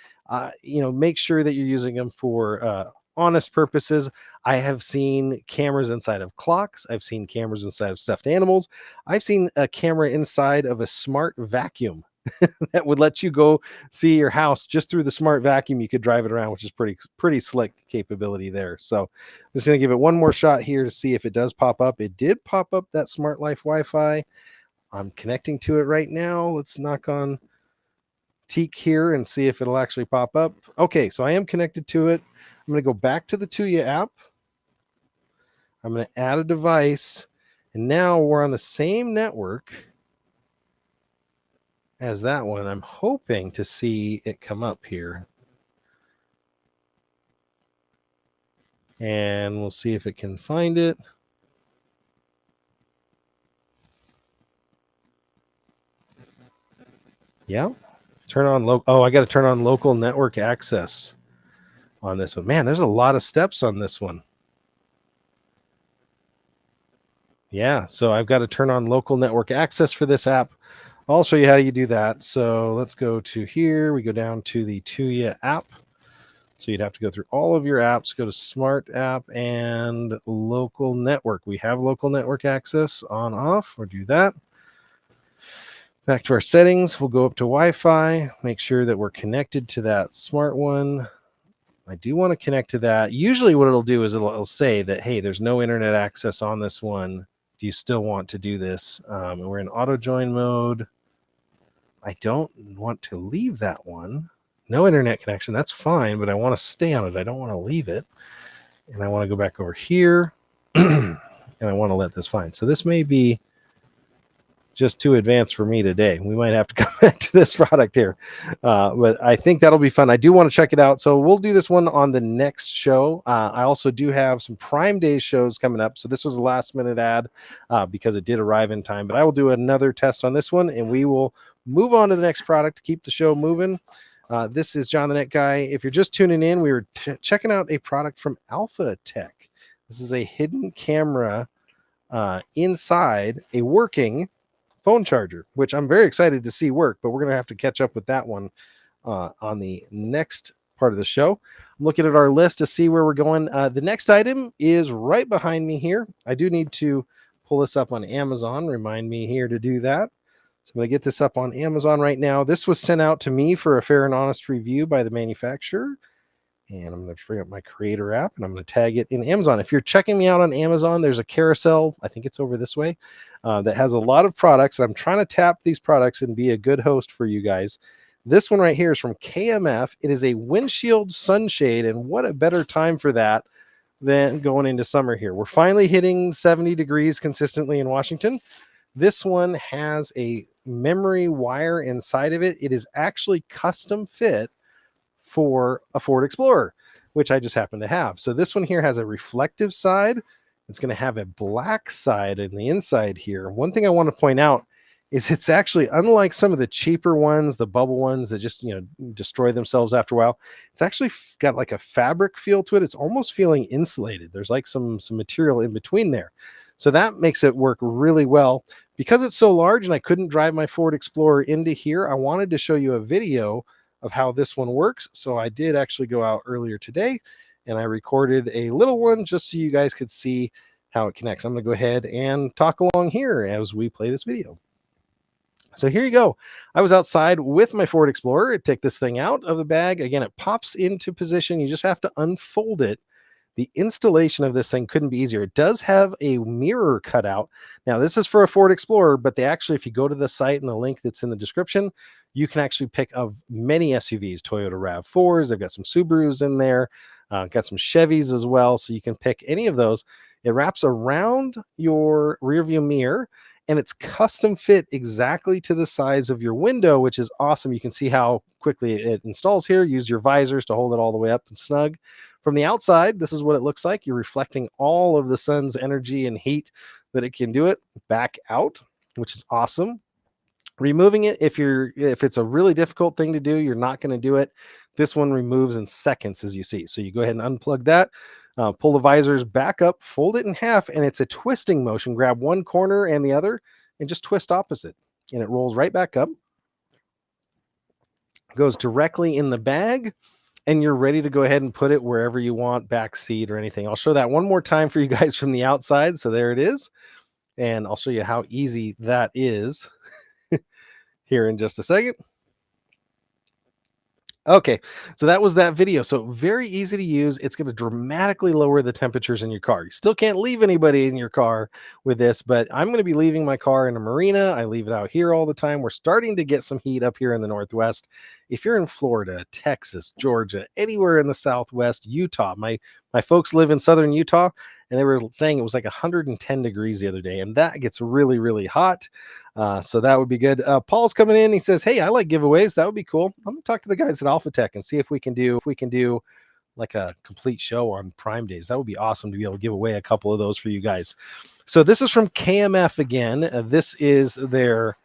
Make sure that you're using them for honest purposes. I have seen cameras inside of clocks. I've seen cameras inside of stuffed animals. I've seen a camera inside of a smart vacuum. That would let you go see your house just through the smart vacuum. You could drive it around, which is pretty slick capability there. So I'm just going to give it one more shot here to see if it does pop up. It did pop up that Smart Life Wi-Fi. I'm connecting to it right now. Let's knock on Teak here and see if it'll actually pop up. Okay, so I am connected to it. I'm going to go back to the Tuya app. I'm going to add a device, and now we're on the same network as that one. I'm hoping to see it come up here. And we'll see if it can find it. Yeah. Turn on I got to turn on local network access on this one. Man, there's a lot of steps on this one. Yeah, so I've got to turn on local network access for this app. I'll show you how you do that. So let's go to here. We go down to the Tuya app. So you'd have to go through all of your apps, go to Smart App and Local Network. We have local network access on, off. We'll do that. Back to our settings, we'll go up to Wi-Fi, make sure that we're connected to that smart one. I do want to connect to that. Usually what it'll do is it'll say that, hey, there's no internet access on this one. Do you still want to do this? And we're in auto join mode. I don't want to leave that one. No internet connection, that's fine, but I want to stay on it. I don't want to leave it. And I want to go back over here and I want to let this fine. So this may be just too advanced for me today. We might have to come back to this product here. But I think that'll be fun. I do want to check it out. So we'll do this one on the next show. I also do have some Prime Day shows coming up. So this was a last minute ad because it did arrive in time. But I will do another test on this one and we will move on to the next product to keep the show moving. This is John the Net Guy. If you're just tuning in, we were checking out a product from Alpha Tech. This is a hidden camera inside a working phone charger, which I'm very excited to see work, but we're going to have to catch up with that one on the next part of the show. I'm looking at our list to see where we're going. The next item is right behind me here. I do need to pull this up on Amazon. Remind me here to do that. So I'm going to get this up on Amazon right now. This was sent out to me for a fair and honest review by the manufacturer. And I'm going to bring up my creator app and I'm going to tag it in Amazon. If you're checking me out on Amazon, there's a carousel, I think it's over this way, that has a lot of products. I'm trying to tap these products and be a good host for you guys. This one right here is from KMF. It is a windshield sunshade, and what a better time for that than going into summer here. We're finally hitting 70 degrees consistently in Washington. This one has a memory wire inside of it. It is actually custom fit for a Ford Explorer, which I just happen to have. So this one here has a reflective side. It's going to have a black side in the inside here. One thing I want to point out is it's actually, unlike some of the cheaper ones, the bubble ones that just, destroy themselves after a while, it's actually got like a fabric feel to it. It's almost feeling insulated. There's like some material in between there. So that makes it work really well. Because it's so large and I couldn't drive my Ford Explorer into here, I wanted to show you a video of how this one works. So I did actually go out earlier today and I recorded a little one just so you guys could see how it connects. I'm going to go ahead and talk along here as we play this video. So here you go. I was outside with my Ford Explorer. Take this thing out of the bag. Again, it pops into position. You just have to unfold it. The installation of this thing couldn't be easier. It does have a mirror cutout. Now, this is for a Ford Explorer, but they actually, if you go to the site and the link that's in the description, you can actually pick of many SUVs, Toyota RAV4s. They've got some Subarus in there, got some Chevys as well. So you can pick any of those. It wraps around your rear view mirror and it's custom fit exactly to the size of your window, which is awesome. You can see how quickly it installs here. Use your visors to hold it all the way up and snug. From the outside, this is what it looks like. You're reflecting all of the sun's energy and heat that it can do it back out, which is awesome. Removing it, if it's a really difficult thing to do, you're not going to do it. This one removes in seconds, as you see. So you go ahead and unplug that, pull the visors back up, fold it in half, and it's a twisting motion. Grab one corner and the other and just twist opposite. And it rolls right back up. Goes directly in the bag. And you're ready to go ahead and put it wherever you want, back seat or anything. I'll show that one more time for you guys from the outside. So there it is. And I'll show you how easy that is here in just a second. Okay, so that was that video. So very easy to use. It's going to dramatically lower the temperatures in your car. You still can't leave anybody in your car with this, but I'm going to be leaving my car in a marina. I leave it out here all the time. We're starting to get some heat up here in the Northwest. If you're in Florida, Texas, Georgia, anywhere in the Southwest, Utah, my folks live in Southern Utah, and they were saying it was like 110 degrees the other day, and that gets really, really hot. So that would be good. Paul's coming in. He says, hey, I like giveaways. That would be cool. I'm going to talk to the guys at Alpha Tech and see if we can do like a complete show on Prime Days. That would be awesome to be able to give away a couple of those for you guys. So this is from KMF again. This is their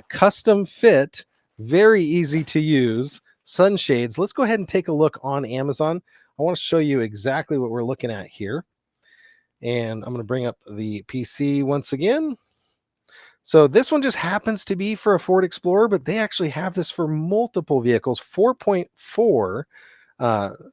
custom fit very easy to use sunshades. Let's go ahead and take a look on Amazon. I want to show you exactly what we're looking at here. And I'm going to bring up the PC once again. So this one just happens to be for a Ford Explorer, but they actually have this for multiple vehicles. 4.4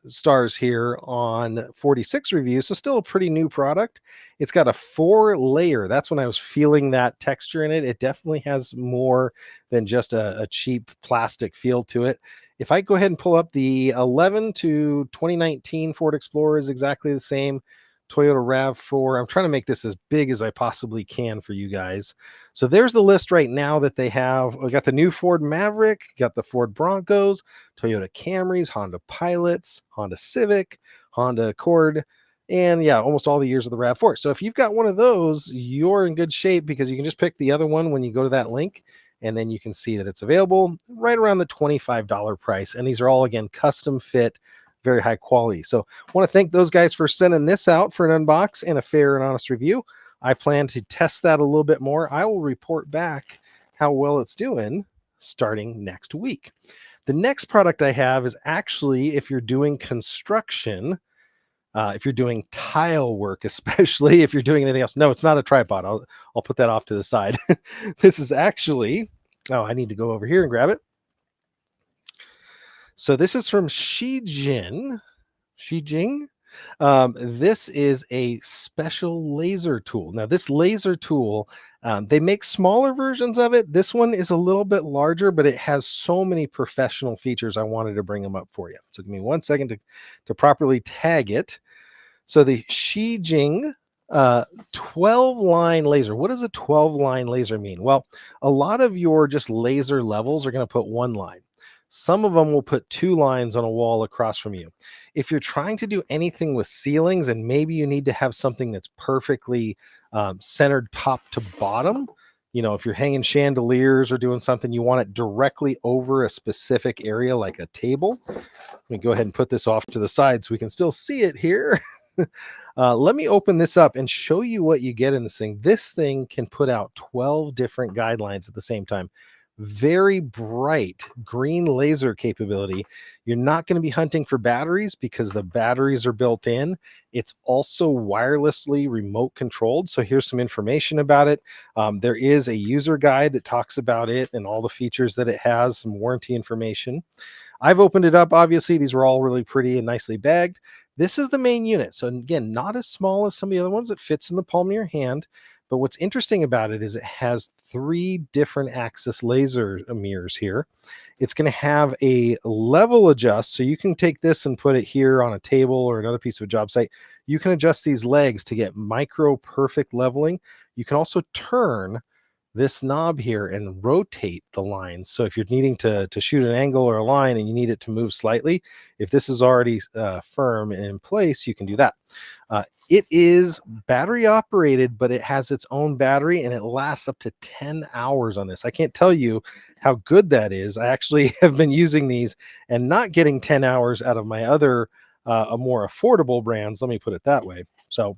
stars here on 46 reviews, so still a pretty new product. It's got a 4-layer. That's when I was feeling that texture in it. It definitely has more than just a cheap plastic feel to it. If I go ahead and pull up the 11 to 2019 Ford Explorer, is exactly the same. Toyota RAV4. I'm trying to make this as big as I possibly can for you guys. So there's the list right now that they have. We got the new Ford Maverick, got the Ford Broncos, Toyota Camrys, Honda Pilots, Honda Civic, Honda Accord, and yeah, almost all the years of the RAV4. So if you've got one of those, you're in good shape because you can just pick the other one when you go to that link, and then you can see that it's available right around the $25 price. And these are all, again, custom fit, very high quality. So I want to thank those guys for sending this out for an unbox and a fair and honest review. I plan to test that a little bit more. I will report back how well it's doing starting next week. The next product I have is actually, if you're doing construction, if you're doing tile work, especially if you're doing anything else. No, it's not a tripod. I'll put that off to the side. This is actually, oh, I need to go over here and grab it. So this is from Shijing. This is a special laser tool. Now, this laser tool, they make smaller versions of it. This one is a little bit larger, but it has so many professional features. I wanted to bring them up for you. So give me 1 second to properly tag it. So the Shijing 12-line laser. What does a 12-line laser mean? Well, a lot of your just laser levels are going to put 1 line. Some of them will put 2 lines on a wall across from you. If you're trying to do anything with ceilings and maybe you need to have something that's perfectly centered top to bottom, you know, if you're hanging chandeliers or doing something, you want it directly over a specific area like a table. Let me go ahead and put this off to the side so we can still see it here. Let me open this up and show you what you get in this thing. This thing can put out 12 different guidelines at the same time. Very bright green laser capability. You're not going to be hunting for batteries because the batteries are built in. It's also wirelessly remote controlled. So here's some information about it. There is a user guide that talks about it and all the features that it has, some warranty information. I've opened it up. Obviously, these were all really pretty and nicely bagged. This is the main unit. So again, not as small as some of the other ones. It fits in the palm of your hand. But what's interesting about it is it has 3 different axis laser mirrors here. It's going to have a level adjust. So you can take this and put it here on a table or another piece of a job site. You can adjust these legs to get micro perfect leveling. You can also turn this knob here and rotate the lines. So if you're needing to shoot an angle or a line and you need it to move slightly, if this is already firm and in place, you can do that. It is battery operated, but it has its own battery and it lasts up to 10 hours on this. I can't tell you how good that is. I actually have been using these and not getting 10 hours out of my other more affordable brands. Let me put it that way. So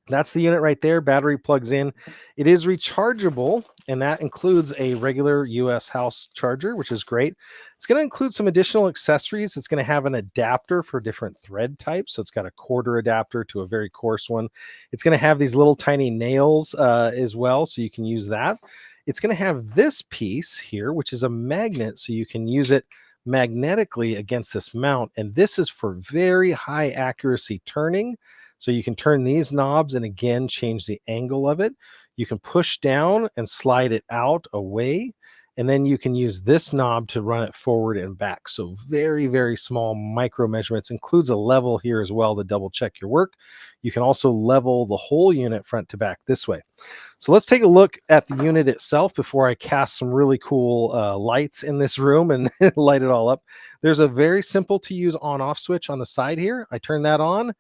that's the unit right there. Battery plugs in. It is rechargeable, and that includes a regular US house charger, which is great. It's going to include some additional accessories. It's going to have an adapter for different thread types. So it's got a quarter adapter to a very coarse one. It's going to have these little tiny nails as well, so you can use that. It's going to have this piece here, which is a magnet, so you can use it magnetically against this mount. And this is for very high accuracy turning. So you can turn these knobs and again change the angle of it. You can push down and slide it out away. And then you can use this knob to run it forward and back. So very, very small micro measurements. Includes a level here as well to double check your work. You can also level the whole unit front to back this way. So let's take a look at the unit itself before I cast some really cool lights in this room and light it all up. There's a very simple to use on-off switch on the side here. I turn that on,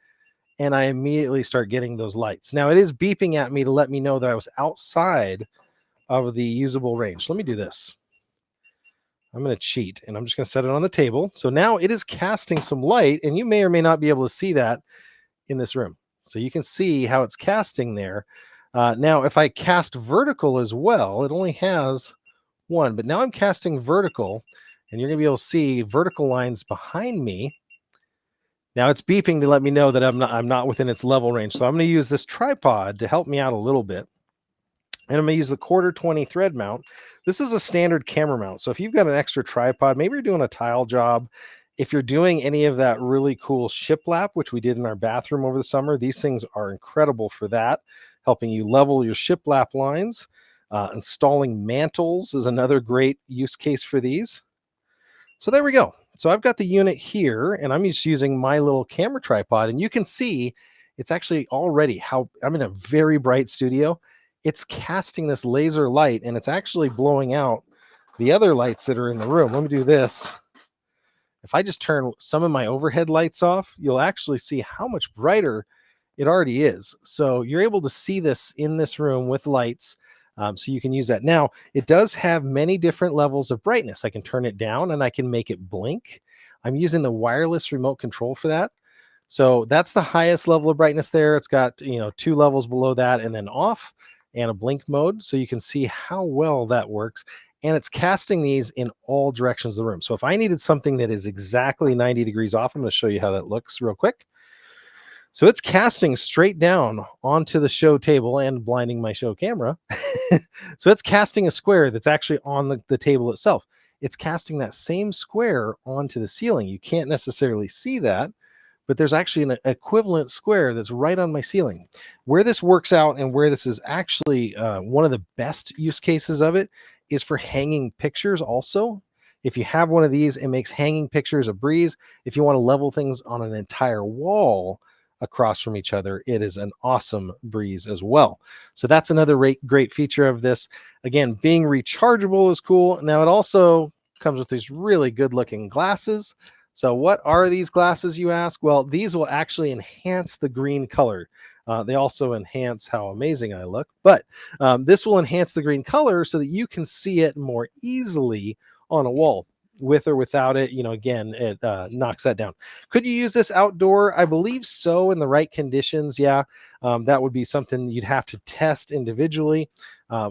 and I immediately start getting those lights. Now it is beeping at me to let me know that I was outside of the usable range. Let me do this. I'm going to cheat, and I'm just going to set it on the table. So now it is casting some light, and you may or may not be able to see that in this room. So you can see how it's casting there. Now, if I cast vertical as well, it only has 1. But now I'm casting vertical, and you're going to be able to see vertical lines behind me. Now it's beeping to let me know that I'm not within its level range. So I'm going to use this tripod to help me out a little bit. And I'm going to use the 1/4 20 thread mount. This is a standard camera mount. So if you've got an extra tripod, maybe you're doing a tile job, if you're doing any of that really cool shiplap, which we did in our bathroom over the summer, these things are incredible for that, helping you level your shiplap lines. Installing mantles is another great use case for these. So there we go. So I've got the unit here, and I'm just using my little camera tripod, and you can see it's actually already how I'm in a very bright studio. It's casting this laser light, and it's actually blowing out the other lights that are in the room. Let me do this. If I just turn some of my overhead lights off, you'll actually see how much brighter it already is. So you're able to see this in this room with lights. So you can use that. Now, it does have many different levels of brightness. I can turn it down and I can make it blink. I'm using the wireless remote control for that. So that's the highest level of brightness there. It's got, 2 levels below that and then off and a blink mode. So you can see how well that works. And it's casting these in all directions of the room. So if I needed something that is exactly 90 degrees off, I'm going to show you how that looks real quick. So it's casting straight down onto the show table and blinding my show camera. So it's casting a square that's actually on the table itself. It's casting that same square onto the ceiling. You can't necessarily see that, but there's actually an equivalent square that's right on my ceiling. Where this works out and where this is actually one of the best use cases of it is for hanging pictures also. If you have one of these, it makes hanging pictures a breeze. If you want to level things on an entire wall across from each other, it is an awesome breeze as well. So that's another great feature of this. Again, being rechargeable is cool. Now it also comes with these really good looking glasses. So what are these glasses, you ask? Well, these will actually enhance the green color. They also enhance how amazing I look, but this will enhance the green color so that you can see it more easily on a wall. With or without it, again, it knocks that down. Could you use this outdoor? I believe so, in the right conditions. Yeah, that would be something you'd have to test individually.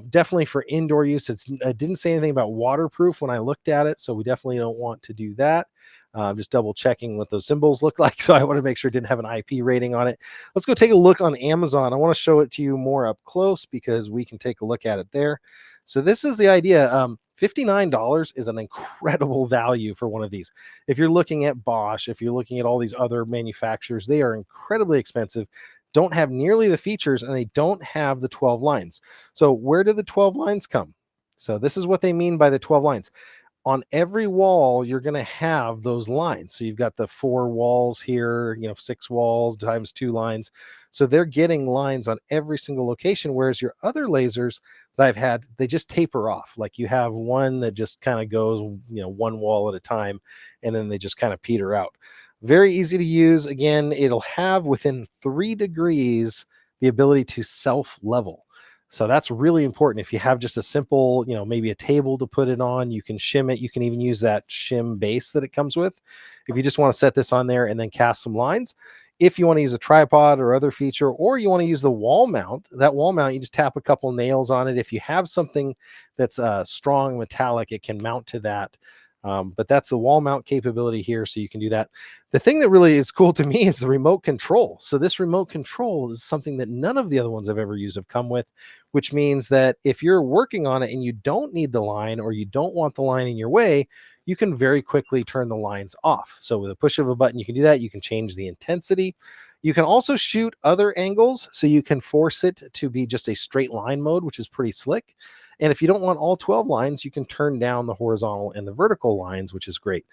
Definitely for indoor use. It didn't say anything about waterproof when I looked at it, so we definitely don't want to do that. Just double checking what those symbols look like. So I want to make sure it didn't have an IP rating on it. Let's go take a look on Amazon. I want to show it to you more up close because we can take a look at it there. So this is the idea. $59 is an incredible value for one of these. If you're looking at Bosch, if you're looking at all these other manufacturers, they are incredibly expensive, don't have nearly the features, and they don't have the 12 lines. So where do the 12 lines come? So this is what they mean by the 12 lines. On every wall, you're going to have those lines. So you've got the 4 walls here, 6 walls times 2 lines. So they're getting lines on every single location, whereas your other lasers that I've had, they just taper off. Like you have one that just kind of goes, one wall at a time, and then they just kind of peter out. Very easy to use. Again, it'll have within 3 degrees the ability to self-level. So that's really important. If you have just a simple, maybe a table to put it on, you can shim it. You can even use that shim base that it comes with. If you just want to set this on there and then cast some lines. If you want to use a tripod or other feature, or you want to use the wall mount, that wall mount, you just tap a couple nails on it. If you have something that's strong metallic, it can mount to that. But that's the wall mount capability here, so you can do that. The thing that really is cool to me is the remote control. So this remote control is something that none of the other ones I've ever used have come with, which means that if you're working on it and you don't need the line, or you don't want the line in your way, you can very quickly turn the lines off. So with a push of a button, you can do that. You can change the intensity. You can also shoot other angles, so you can force it to be just a straight line mode, which is pretty slick. And if you don't want all 12 lines, you can turn down the horizontal and the vertical lines, which is great.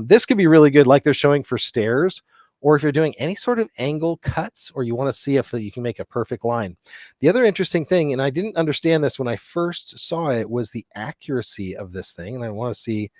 This could be really good, like they're showing for stairs, or if you're doing any sort of angle cuts, or you want to see if you can make a perfect line. The other interesting thing, and I didn't understand this when I first saw it, was the accuracy of this thing. And I want to see.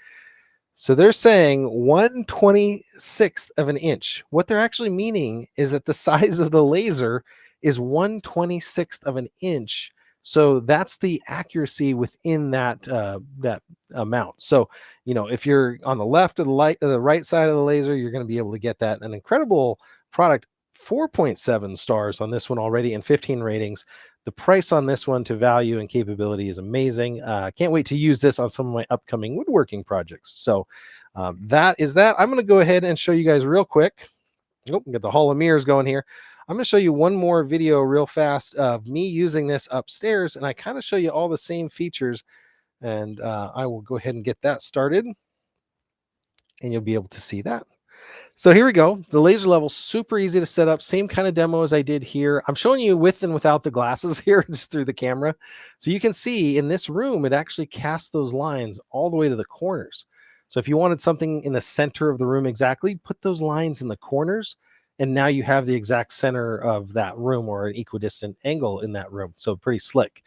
So they're saying 1/26th of an inch. What they're actually meaning is that the size of the laser is 1/26th of an inch. So that's the accuracy within that that amount. So if you're on the left of the light, or the right side of the laser, you're going to be able to get that. An incredible product 4.7 stars on this one already and 15 ratings. The price on this one to value and capability is amazing. Can't wait to use this on some of my upcoming woodworking projects. So that is that. I'm going to go ahead and show you guys real quick. Oh, we got the Hall of Mirrors going here. I'm going to show you one more video real fast of me using this upstairs, and I kind of show you all the same features, and I will go ahead and get that started, and you'll be able to see that. So here we go. The laser level, super easy to set up. Same kind of demo as I did here. I'm showing you with and without the glasses here, just through the camera. So you can see in this room, it actually casts those lines all the way to the corners. So if you wanted something in the center of the room exactly, put those lines in the corners, and now you have the exact center of that room or an equidistant angle in that room. So pretty slick.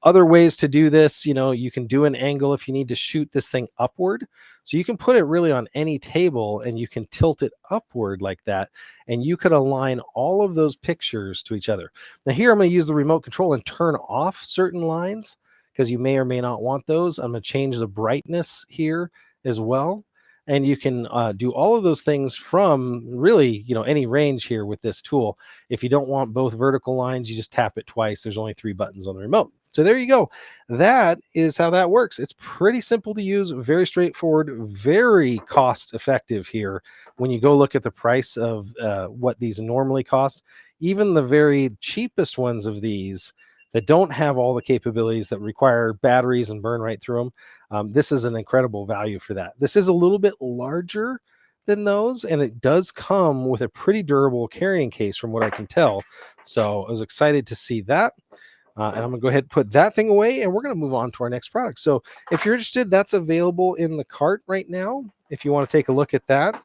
Other ways to do this, you can do an angle if you need to shoot this thing upward. So you can put it really on any table and you can tilt it upward like that. And you could align all of those pictures to each other. Now here I'm going to use the remote control and turn off certain lines because you may or may not want those. I'm going to change the brightness here as well. And you can do all of those things from really, any range here with this tool. If you don't want both vertical lines, you just tap it twice. There's only 3 buttons on the remote. So there you go. That is how that works. It's pretty simple to use, very straightforward, very cost effective here. When you go look at the price of what these normally cost, even the very cheapest ones of these that don't have all the capabilities that require batteries and burn right through them, this is an incredible value for that. This is a little bit larger than those, and it does come with a pretty durable carrying case from what I can tell. So I was excited to see that. And I'm going to go ahead and put that thing away, and we're going to move on to our next product. So if you're interested, that's available in the cart right now if you want to take a look at that.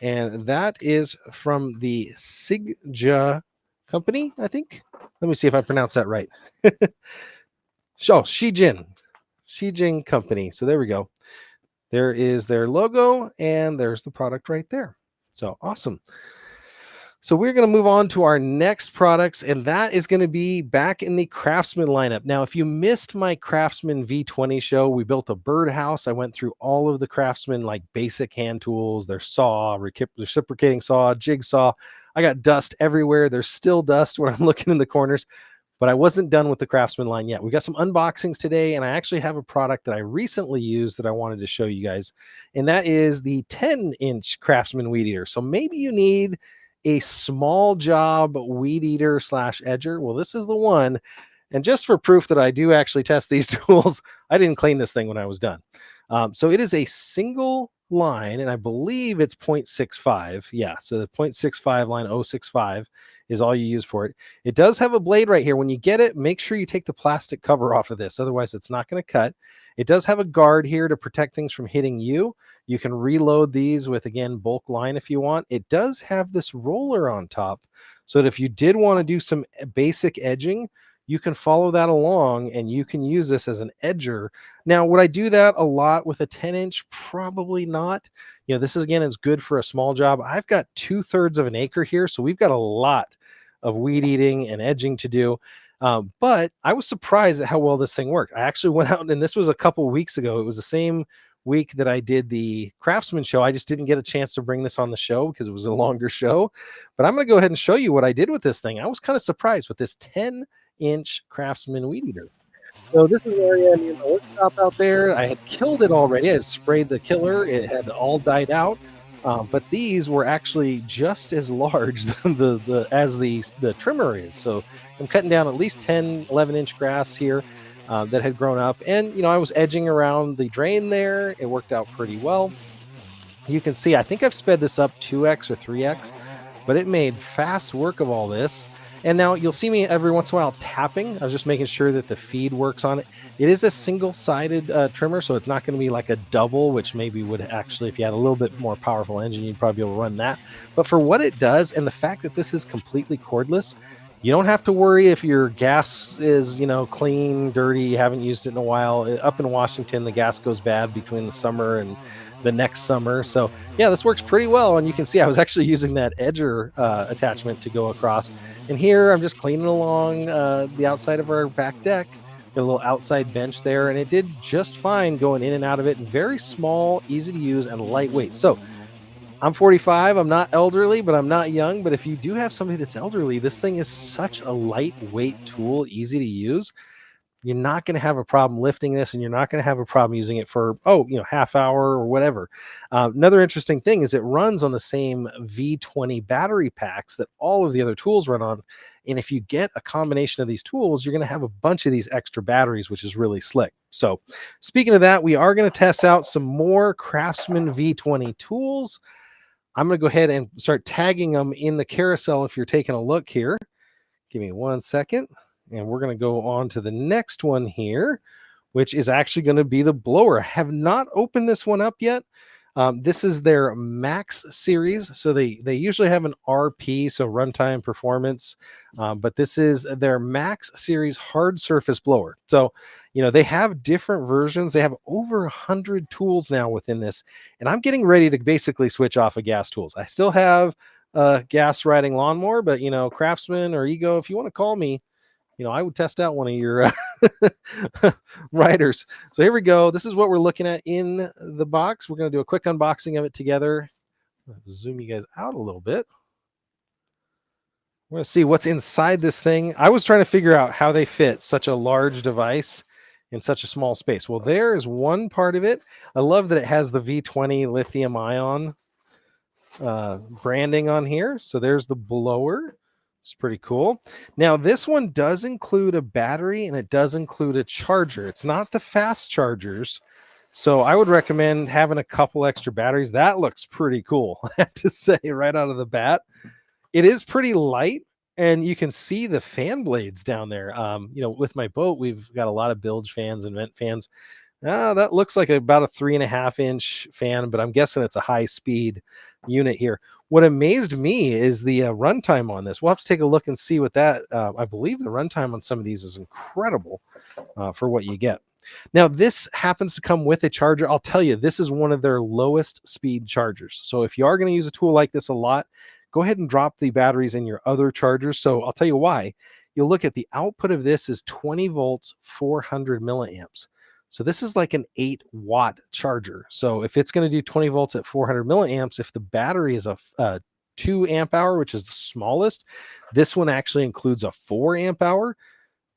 And that is from the Sigja company, I think. Let me see if I pronounce that right. Shijin company. So there we go. There is their logo, and there's the product right there. So awesome. So we're going to move on to our next products, and that is going to be back in the Craftsman lineup. Now, if you missed my Craftsman V20 show, we built a birdhouse. I went through all of the Craftsman like basic hand tools, their saw, reciprocating saw, jigsaw. I got dust everywhere. There's still dust when I'm looking in the corners, but I wasn't done with the Craftsman line yet. We got some unboxings today, and I actually have a product that I recently used that I wanted to show you guys, and that is the 10-inch Craftsman weed eater. So maybe you need a small job weed eater / edger. Well, this is the one. And just for proof that I do actually test these tools, I didn't clean this thing when I was done. So it is a single line, and I believe it's 0.65. Yeah, so the 0.65 line 065 is all you use for it. It does have a blade right here. When you get it, make sure you take the plastic cover off of this. Otherwise, it's not going to cut. It does have a guard here to protect things from hitting you. You can reload these with, again, bulk line if you want. It does have this roller on top so that if you did want to do some basic edging, you can follow that along and you can use this as an edger. Now, would I do that a lot with a 10-inch? Probably not. This is, again, is good for a small job. I've got 2/3 of an acre here, so we've got a lot of weed eating and edging to do. But I was surprised at how well this thing worked. I actually went out, and this was a couple weeks ago. It was the same week that I did the Craftsman show. I just didn't get a chance to bring this on the show because it was a longer show. But I'm going to go ahead and show you what I did with this thing. I was kind of surprised with this 10-inch Craftsman weed eater. So this is an area in the workshop out there. I had killed it already. I had sprayed the killer. It had all died out. But these were actually just as large as the trimmer is. So I'm cutting down at least 10, 11-inch grass here that had grown up. And, I was edging around the drain there. It worked out pretty well. You can see, I think I've sped this up 2x or 3x, but it made fast work of all this. And now you'll see me every once in a while tapping. I was just making sure that the feed works on it. It is a single-sided trimmer, so it's not going to be like a double, which maybe would actually, if you had a little bit more powerful engine, you'd probably be able to run that. But for what it does, and the fact that this is completely cordless, you don't have to worry if your gas is, clean, dirty, you haven't used it in a while. Up in Washington, the gas goes bad between the summer and the next summer. So yeah, this works pretty well. And you can see I was actually using that edger attachment to go across. And here I'm just cleaning along the outside of our back deck. Got a little outside bench there, and it did just fine going in and out of it. Very small, easy to use, and lightweight. So I'm 45. I'm not elderly, but I'm not young. But if you do have somebody that's elderly, this thing is such a lightweight tool, easy to use. You're not going to have a problem lifting this, and you're not going to have a problem using it for, half hour or whatever. Another interesting thing is it runs on the same V20 battery packs that all of the other tools run on. And if you get a combination of these tools, you're going to have a bunch of these extra batteries, which is really slick. So speaking of that, we are going to test out some more Craftsman V20 tools. I'm going to go ahead and start tagging them in the carousel if you're taking a look here. Give me 1 second. And we're going to go on to the next one here, which is actually going to be the blower. I have not opened this one up yet. This is their Max series. So they usually have an RP, so runtime performance, but this is their Max series hard surface blower. So, they have different versions. They have over 100 tools now within this, and I'm getting ready to basically switch off of gas tools. I still have a gas riding lawnmower, but Craftsman or Ego, if you want to call me, I would test out one of your riders. So here we go. This is what we're looking at in the box. We're going to do a quick unboxing of it together. Zoom you guys out a little bit. We're going to see what's inside this thing. I was trying to figure out how they fit such a large device in such a small space. Well, there is one part of it. I love that it has the V20 lithium ion branding on here. So there's the blower. It's pretty cool. Now, this one does include a battery and it does include a charger. It's not the fast chargers. So I would recommend having a couple extra batteries. That looks pretty cool, I have to say, right out of the bat. It is pretty light, and you can see the fan blades down there. With my boat, we've got a lot of bilge fans and vent fans. That looks like about a 3.5-inch fan, but I'm guessing it's a high-speed unit here. What amazed me is the runtime on this. We'll have to take a look and see what that. I believe the runtime on some of these is incredible for what you get. Now, this happens to come with a charger. I'll tell you, this is one of their lowest speed chargers. So if you are going to use a tool like this a lot, go ahead and drop the batteries in your other chargers. So I'll tell you why. You'll look at the output of this is 20 volts, 400 milliamps. So this is like an 8-watt charger. So if it's going to do 20 volts at 400 milliamps, if the battery is a 2 amp hour, which is the smallest, this one actually includes a 4 amp hour.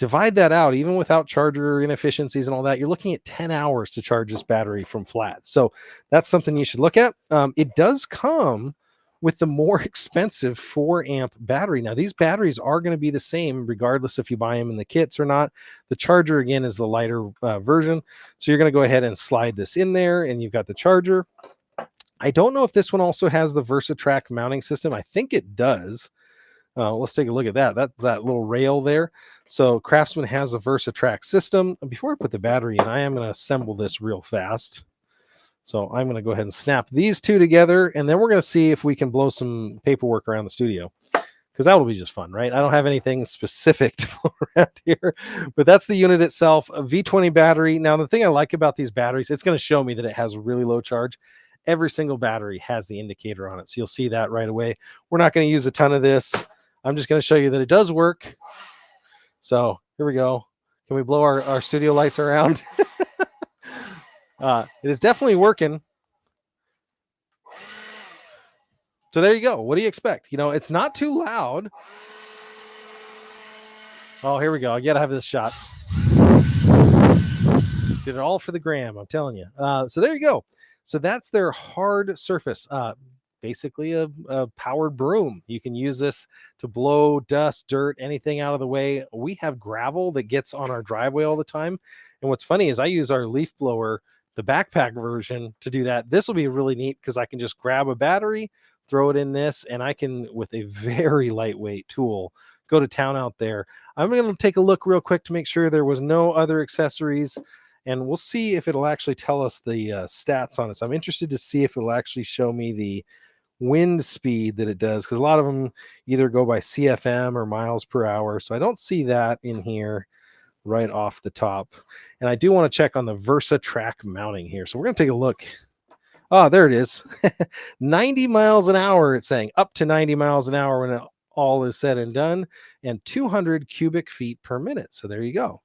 Divide that out, even without charger inefficiencies and all that, you're looking at 10 hours to charge this battery from flat. So that's something you should look at. It does come with the more expensive 4 amp battery. Now, these batteries are going to be the same regardless if you buy them in the kits or not. The charger, again, is the lighter version. So you're going to go ahead and slide this in there, and you've got the charger. I don't know if this one also has the VersaTrack mounting system. I think it does. Let's take a look at that. That's that little rail there. So Craftsman has a VersaTrack system. Before I put the battery in, I am going to assemble this real fast. So I'm going to go ahead and snap these two together, and then we're going to see if we can blow some paperwork around the studio, because that will be just fun, right? I don't have anything specific to blow around here, but that's the unit itself, a V20 battery. Now, the thing I like about these batteries, it's going to show me that it has really low charge. Every single battery has the indicator on it, so you'll see that right away. We're not going to use a ton of this. I'm just going to show you that it does work. So here we go. Can we blow our studio lights around? It is definitely working. So there you go. What do you expect? It's not too loud. Oh, here we go. I got to have this shot. Did it all for the gram, I'm telling you. So there you go. So that's their hard surface. Basically a powered broom. You can use this to blow dust, dirt, anything out of the way. We have gravel that gets on our driveway all the time. And what's funny is I use our leaf blower, the backpack version, to do that. This will be really neat because I can just grab a battery, throw it in this, and I can, with a very lightweight tool, go to town out there. I'm going to take a look real quick to make sure there was no other accessories, and we'll see if it'll actually tell us the stats on this. I'm interested to see if it'll actually show me the wind speed that it does, because a lot of them either go by CFM or miles per hour. So I don't see that in here right off the top. And I do want to check on the VersaTrack mounting here. So we're going to take a look. Oh, there it is. 90 miles an hour, it's saying, up to 90 miles an hour when it all is said and done, and 200 cubic feet per minute. So there you go.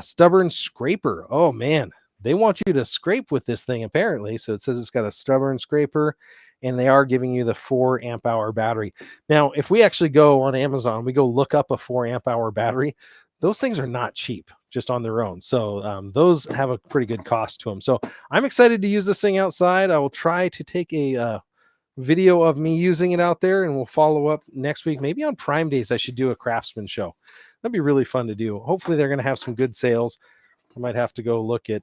Stubborn scraper. Oh, man. They want you to scrape with this thing, apparently. So it says it's got a stubborn scraper, and they are giving you the 4 amp hour battery. Now, if we actually go on Amazon, we go look up a 4 amp hour battery, those things are not cheap just on their own. So those have a pretty good cost to them. So I'm excited to use this thing outside. I will try to take a video of me using it out there, and we'll follow up next week. Maybe on Prime Days, I should do a Craftsman show. That'd be really fun to do. Hopefully they're going to have some good sales. I might have to go look at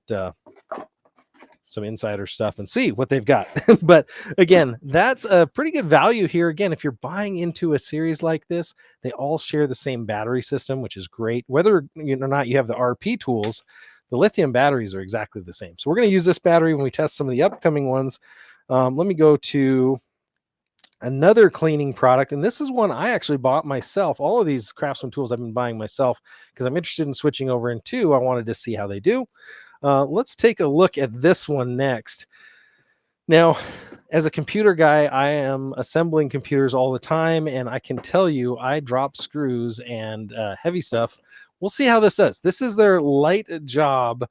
some insider stuff and see what they've got. But again, that's a pretty good value here. Again, if you're buying into a series like this, they all share the same battery system, which is great. Whether or not you have the RP tools, the lithium batteries are exactly the same. So we're going to use this battery when we test some of the upcoming ones. Let me go to another cleaning product, and this is one I actually bought myself. All of these Craftsman tools I've been buying myself because I'm interested in switching over into. I wanted to see how they do. Let's take a look at this one next. Now, as a computer guy, I am assembling computers all the time, and I can tell you I drop screws and heavy stuff. We'll see how this does. This is their light job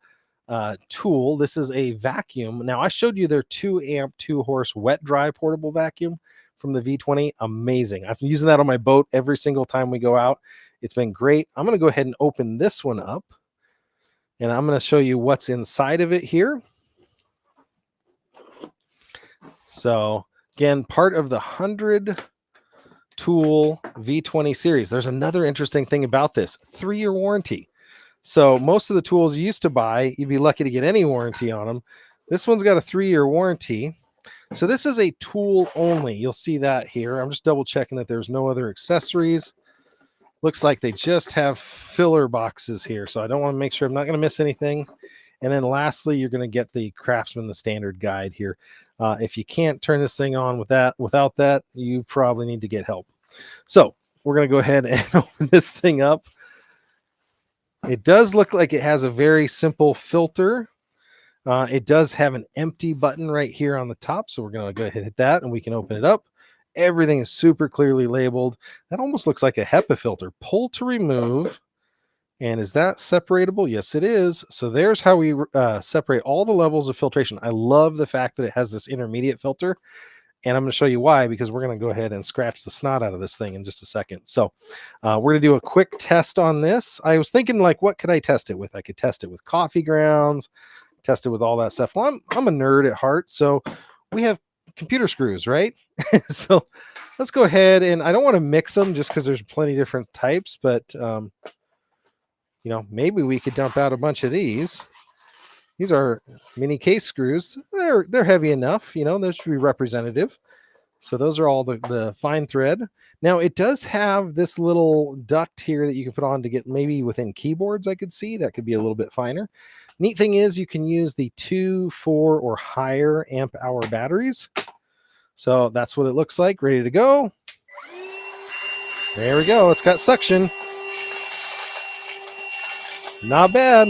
tool. This is a vacuum. Now, I showed you their 2 amp 2 horse wet dry portable vacuum from the V20. Amazing. I've been using that on my boat every single time we go out. It's been great. I'm going to go ahead and open this one up, and I'm going to show you what's inside of it here. So again, part of the 100 tool V20 series. There's another interesting thing about this: 3-year warranty. So most of the tools you used to buy, you'd be lucky to get any warranty on them. This one's got a 3-year warranty. So this is a tool only. You'll see that here. I'm just double checking that there's no other accessories. Looks like they just have filler boxes here. So I don't want to make sure I'm not going to miss anything. And then lastly, you're going to get the Craftsman, the standard guide here. If you can't turn this thing on without that, you probably need to get help. So we're going to go ahead and open this thing up. It does look like it has a very simple filter. It does have an empty button right here on the top. So we're going to go ahead and hit that, and we can open it up. Everything is super clearly labeled. That almost looks like a HEPA filter. Pull to remove. And is that separatable? Yes, it is. So there's how we separate all the levels of filtration. I love the fact that it has this intermediate filter. And I'm going to show you why, because we're going to go ahead and scratch the snot out of this thing in just a second. So we're going to do a quick test on this. I was thinking, like, what could I test it with? I could test it with coffee grounds, test it with all that stuff. Well, I'm a nerd at heart. So we have computer screws, right? So let's go ahead, and I don't want to mix them just because there's plenty of different types, but you know, maybe we could dump out a bunch of these. These are mini case screws. They're heavy enough, you know, they should be representative. So those are all the fine thread. Now it does have this little duct here that you can put on to get maybe within keyboards. I could see that could be a little bit finer. Neat thing is you can use the 2, 4, or higher amp hour batteries. So that's what it looks like. Ready to go. There we go. It's got suction. Not bad.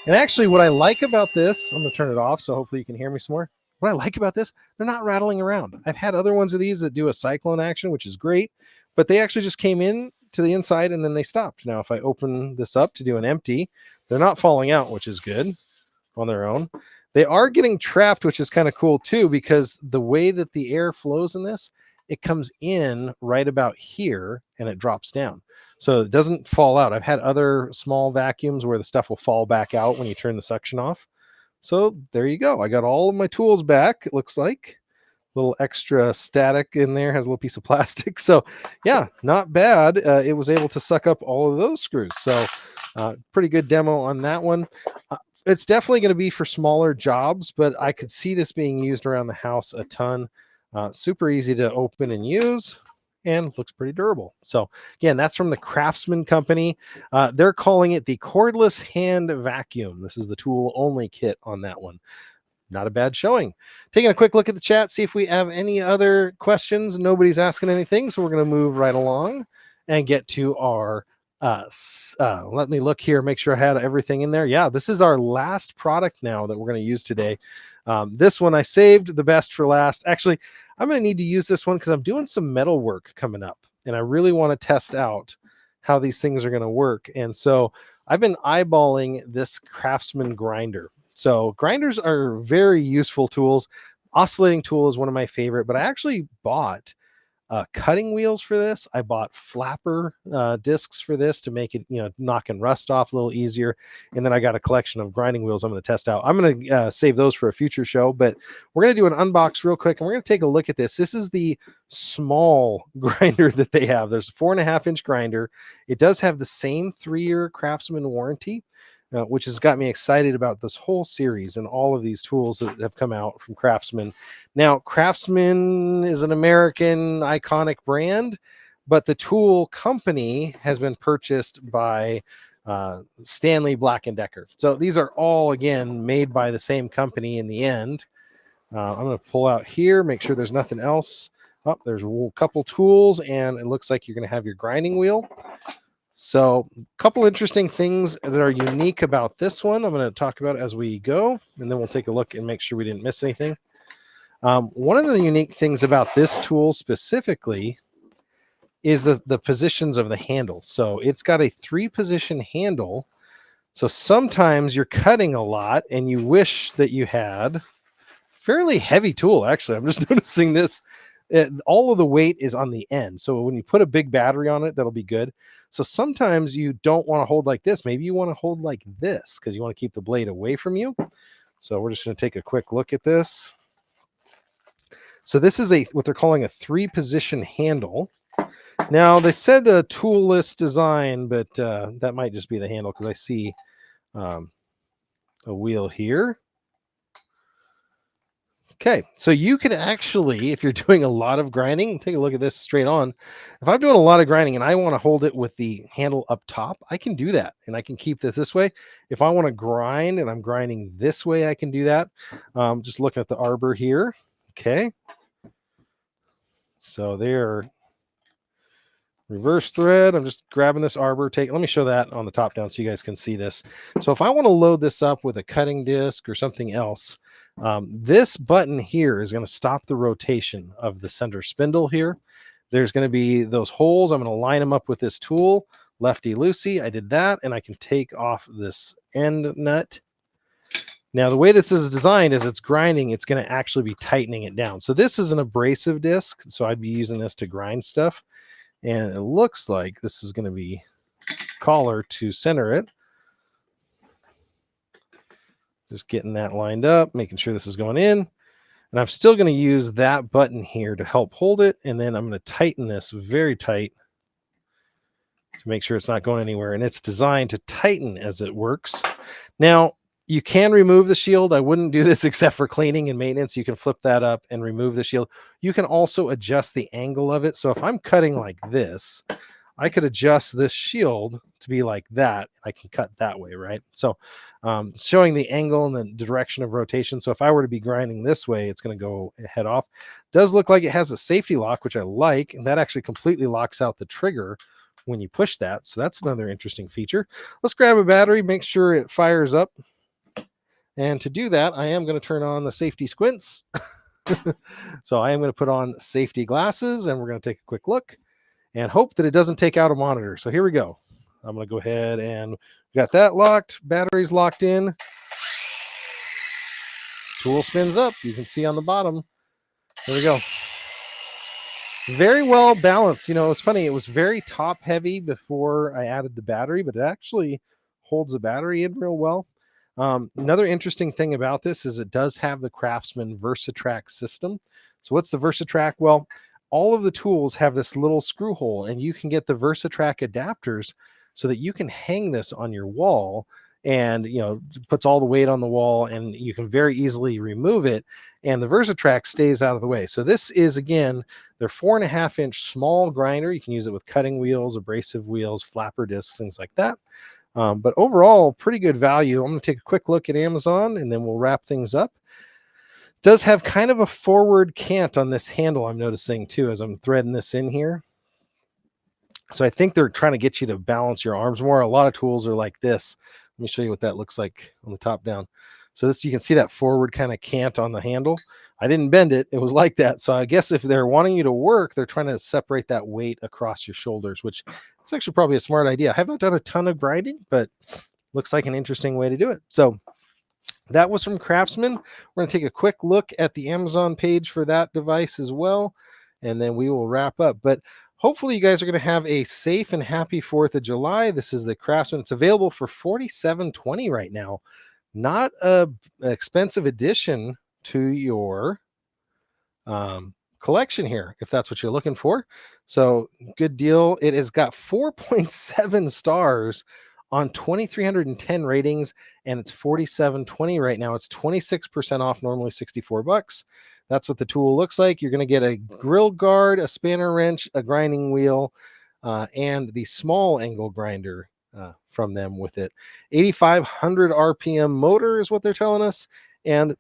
And actually, what I like about this, I'm going to turn it off so hopefully you can hear me some more. What I like about this, they're not rattling around. I've had other ones of these that do a cyclone action, which is great, but they actually just came in to the inside and then they stopped. Now, if I open this up to do an empty, they're not falling out, which is good on their own. They are getting trapped, which is kind of cool too, because the way that the air flows in this, it comes in right about here and it drops down. So it doesn't fall out. I've had other small vacuums where the stuff will fall back out when you turn the suction off. So there you go. I got all of my tools back. It looks like a little extra static in there, has a little piece of plastic. So yeah, not bad. It was able to suck up all of those screws. So pretty good demo on that one. It's definitely going to be for smaller jobs, but I could see this being used around the house a ton. Super easy to open and use, and looks pretty durable. So again, that's from the Craftsman company. They're calling it the Cordless Hand Vacuum. This is the tool only kit on that one. Not a bad showing. Taking a quick look at the chat, see if we have any other questions. Nobody's asking anything, so we're going to move right along and get to our let me look here, make sure I had everything in there. Yeah, this is our last product now that we're going to use today. This one I saved the best for last. Actually, I'm going to need to use this one because I'm doing some metal work coming up, and I really want to test out how these things are going to work. And so I've been eyeballing this Craftsman grinder. So grinders are very useful tools. Oscillating tool is one of my favorite, but I actually bought cutting wheels for this. I bought flapper discs for this to make it, knocking rust off a little easier. And then I got a collection of grinding wheels I'm going to test out. I'm going to save those for a future show, but we're going to do an unbox real quick and we're going to take a look at this. This is the small grinder that they have. There's a 4.5-inch grinder. It does have the same 3-year Craftsman warranty, which has got me excited about this whole series and all of these tools that have come out from Craftsman. Now, Craftsman is an American iconic brand, but the tool company has been purchased by Stanley Black & Decker. So these are all, again, made by the same company in the end. I'm going to pull out here, make sure there's nothing else. Oh, there's a couple tools, and it looks like you're going to have your grinding wheel. So a couple interesting things that are unique about this one I'm going to talk about as we go, and then we'll take a look and make sure we didn't miss anything. One of the unique things about this tool specifically is the positions of the handle. So it's got a 3-position handle. So sometimes you're cutting a lot and you wish that you had fairly heavy tool. Actually, I'm just noticing this. All of the weight is on the end. So when you put a big battery on it, that'll be good. So sometimes you don't want to hold like this. Maybe you want to hold like this because you want to keep the blade away from you. So we're just going to take a quick look at this. So this is what they're calling a 3-position handle. Now they said a toolless design, but that might just be the handle because I see a wheel here. Okay, so you can actually, if you're doing a lot of grinding, take a look at this straight on. If I'm doing a lot of grinding and I want to hold it with the handle up top, I can do that. And I can keep this way. If I want to grind and I'm grinding this way, I can do that. Just looking at the arbor here. Okay. So there, reverse thread. I'm just grabbing this arbor. Let me show that on the top down so you guys can see this. So if I want to load this up with a cutting disc or something else, this button here is going to stop the rotation of the center spindle here. There's going to be those holes. I'm going to line them up with this tool, lefty loosey. I did that, and I can take off this end nut. Now, the way this is designed is it's grinding. It's going to actually be tightening it down. So this is an abrasive disc, so I'd be using this to grind stuff. And it looks like this is going to be collar to center it. Just getting that lined up, making sure this is going in. And I'm still going to use that button here to help hold it. And then I'm going to tighten this very tight to make sure it's not going anywhere. And it's designed to tighten as it works. Now, you can remove the shield. I wouldn't do this except for cleaning and maintenance. You can flip that up and remove the shield. You can also adjust the angle of it. So if I'm cutting like this, I could adjust this shield to be like that. I can cut that way, right? So showing the angle and the direction of rotation. So if I were to be grinding this way, it's going to go head off. Does look like it has a safety lock, which I like. And that actually completely locks out the trigger when you push that. So that's another interesting feature. Let's grab a battery, make sure it fires up. And to do that, I am going to turn on the safety squints. So I am going to put on safety glasses and we're going to take a quick look and hope that it doesn't take out a monitor. So here we go. I'm going to go ahead and got that locked. Batteries locked in. Tool spins up. You can see on the bottom. There we go. Very well balanced. You know, it's funny. It was very top heavy before I added the battery, but it actually holds the battery in real well. Another interesting thing about this is it does have the Craftsman VersaTrack system. So what's the VersaTrack? Well, all of the tools have this little screw hole, and you can get the VersaTrack adapters so that you can hang this on your wall, and puts all the weight on the wall, and you can very easily remove it, and the VersaTrack stays out of the way. So this is, again, their 4.5-inch small grinder. You can use it with cutting wheels, abrasive wheels, flapper discs, things like that. But overall, pretty good value. I'm going to take a quick look at Amazon and then we'll wrap things up. It does have kind of a forward cant on this handle, I'm noticing too, as I'm threading this in here. So I think they're trying to get you to balance your arms more. A lot of tools are like this. Let me show you what that looks like on the top down. So this, you can see that forward kind of cant on the handle. I didn't bend it. It was like that. So I guess if they're wanting you to work, they're trying to separate that weight across your shoulders, which is actually probably a smart idea. I haven't done a ton of grinding, but looks like an interesting way to do it. So That was from Craftsman. We're going to take a quick look at the Amazon page for that device as well, and then we will wrap up. But hopefully you guys are going to have a safe and happy 4th of July. This is the Craftsman. It's available for $47.20 right now. Not an expensive addition to your collection here, if that's what you're looking for. So good deal. It has got 4.7 stars on 2,310 ratings, and it's $47.20 right now. It's 26% off, normally $64. That's what the tool looks like. You're going to get a grill guard, a spanner wrench, a grinding wheel, and the small angle grinder from them with it. 8,500 RPM motor is what they're telling us, and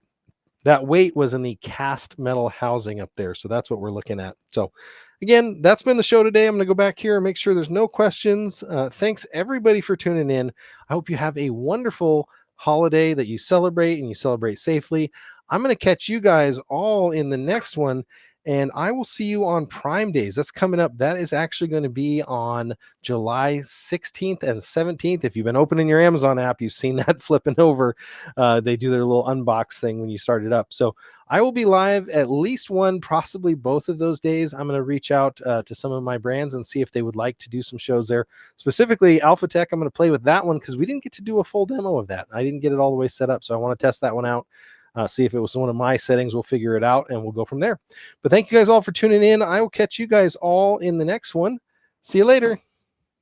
that weight was in the cast metal housing up there. So that's what we're looking at. So again, that's been the show today. I'm going to go back here and make sure there's no questions. Thanks everybody for tuning in. I hope you have a wonderful holiday, that you celebrate and you celebrate safely. I'm going to catch you guys all in the next one, and I will see you on Prime Days. That's coming up. That is actually going to be on July 16th and 17th. If you've been opening your Amazon app, you've seen that flipping over. They do their little unbox thing when you start it up. So I will be live at least one, possibly both of those days. I'm going to reach out to some of my brands and see if they would like to do some shows there. Specifically, Alpha Tech, I'm going to play with that one because we didn't get to do a full demo of that. I didn't get it all the way set up, so I want to test that one out. See if it was one of my settings. We'll figure it out and we'll go from there. But thank you guys all for tuning in. I will catch you guys all in the next one. See you later.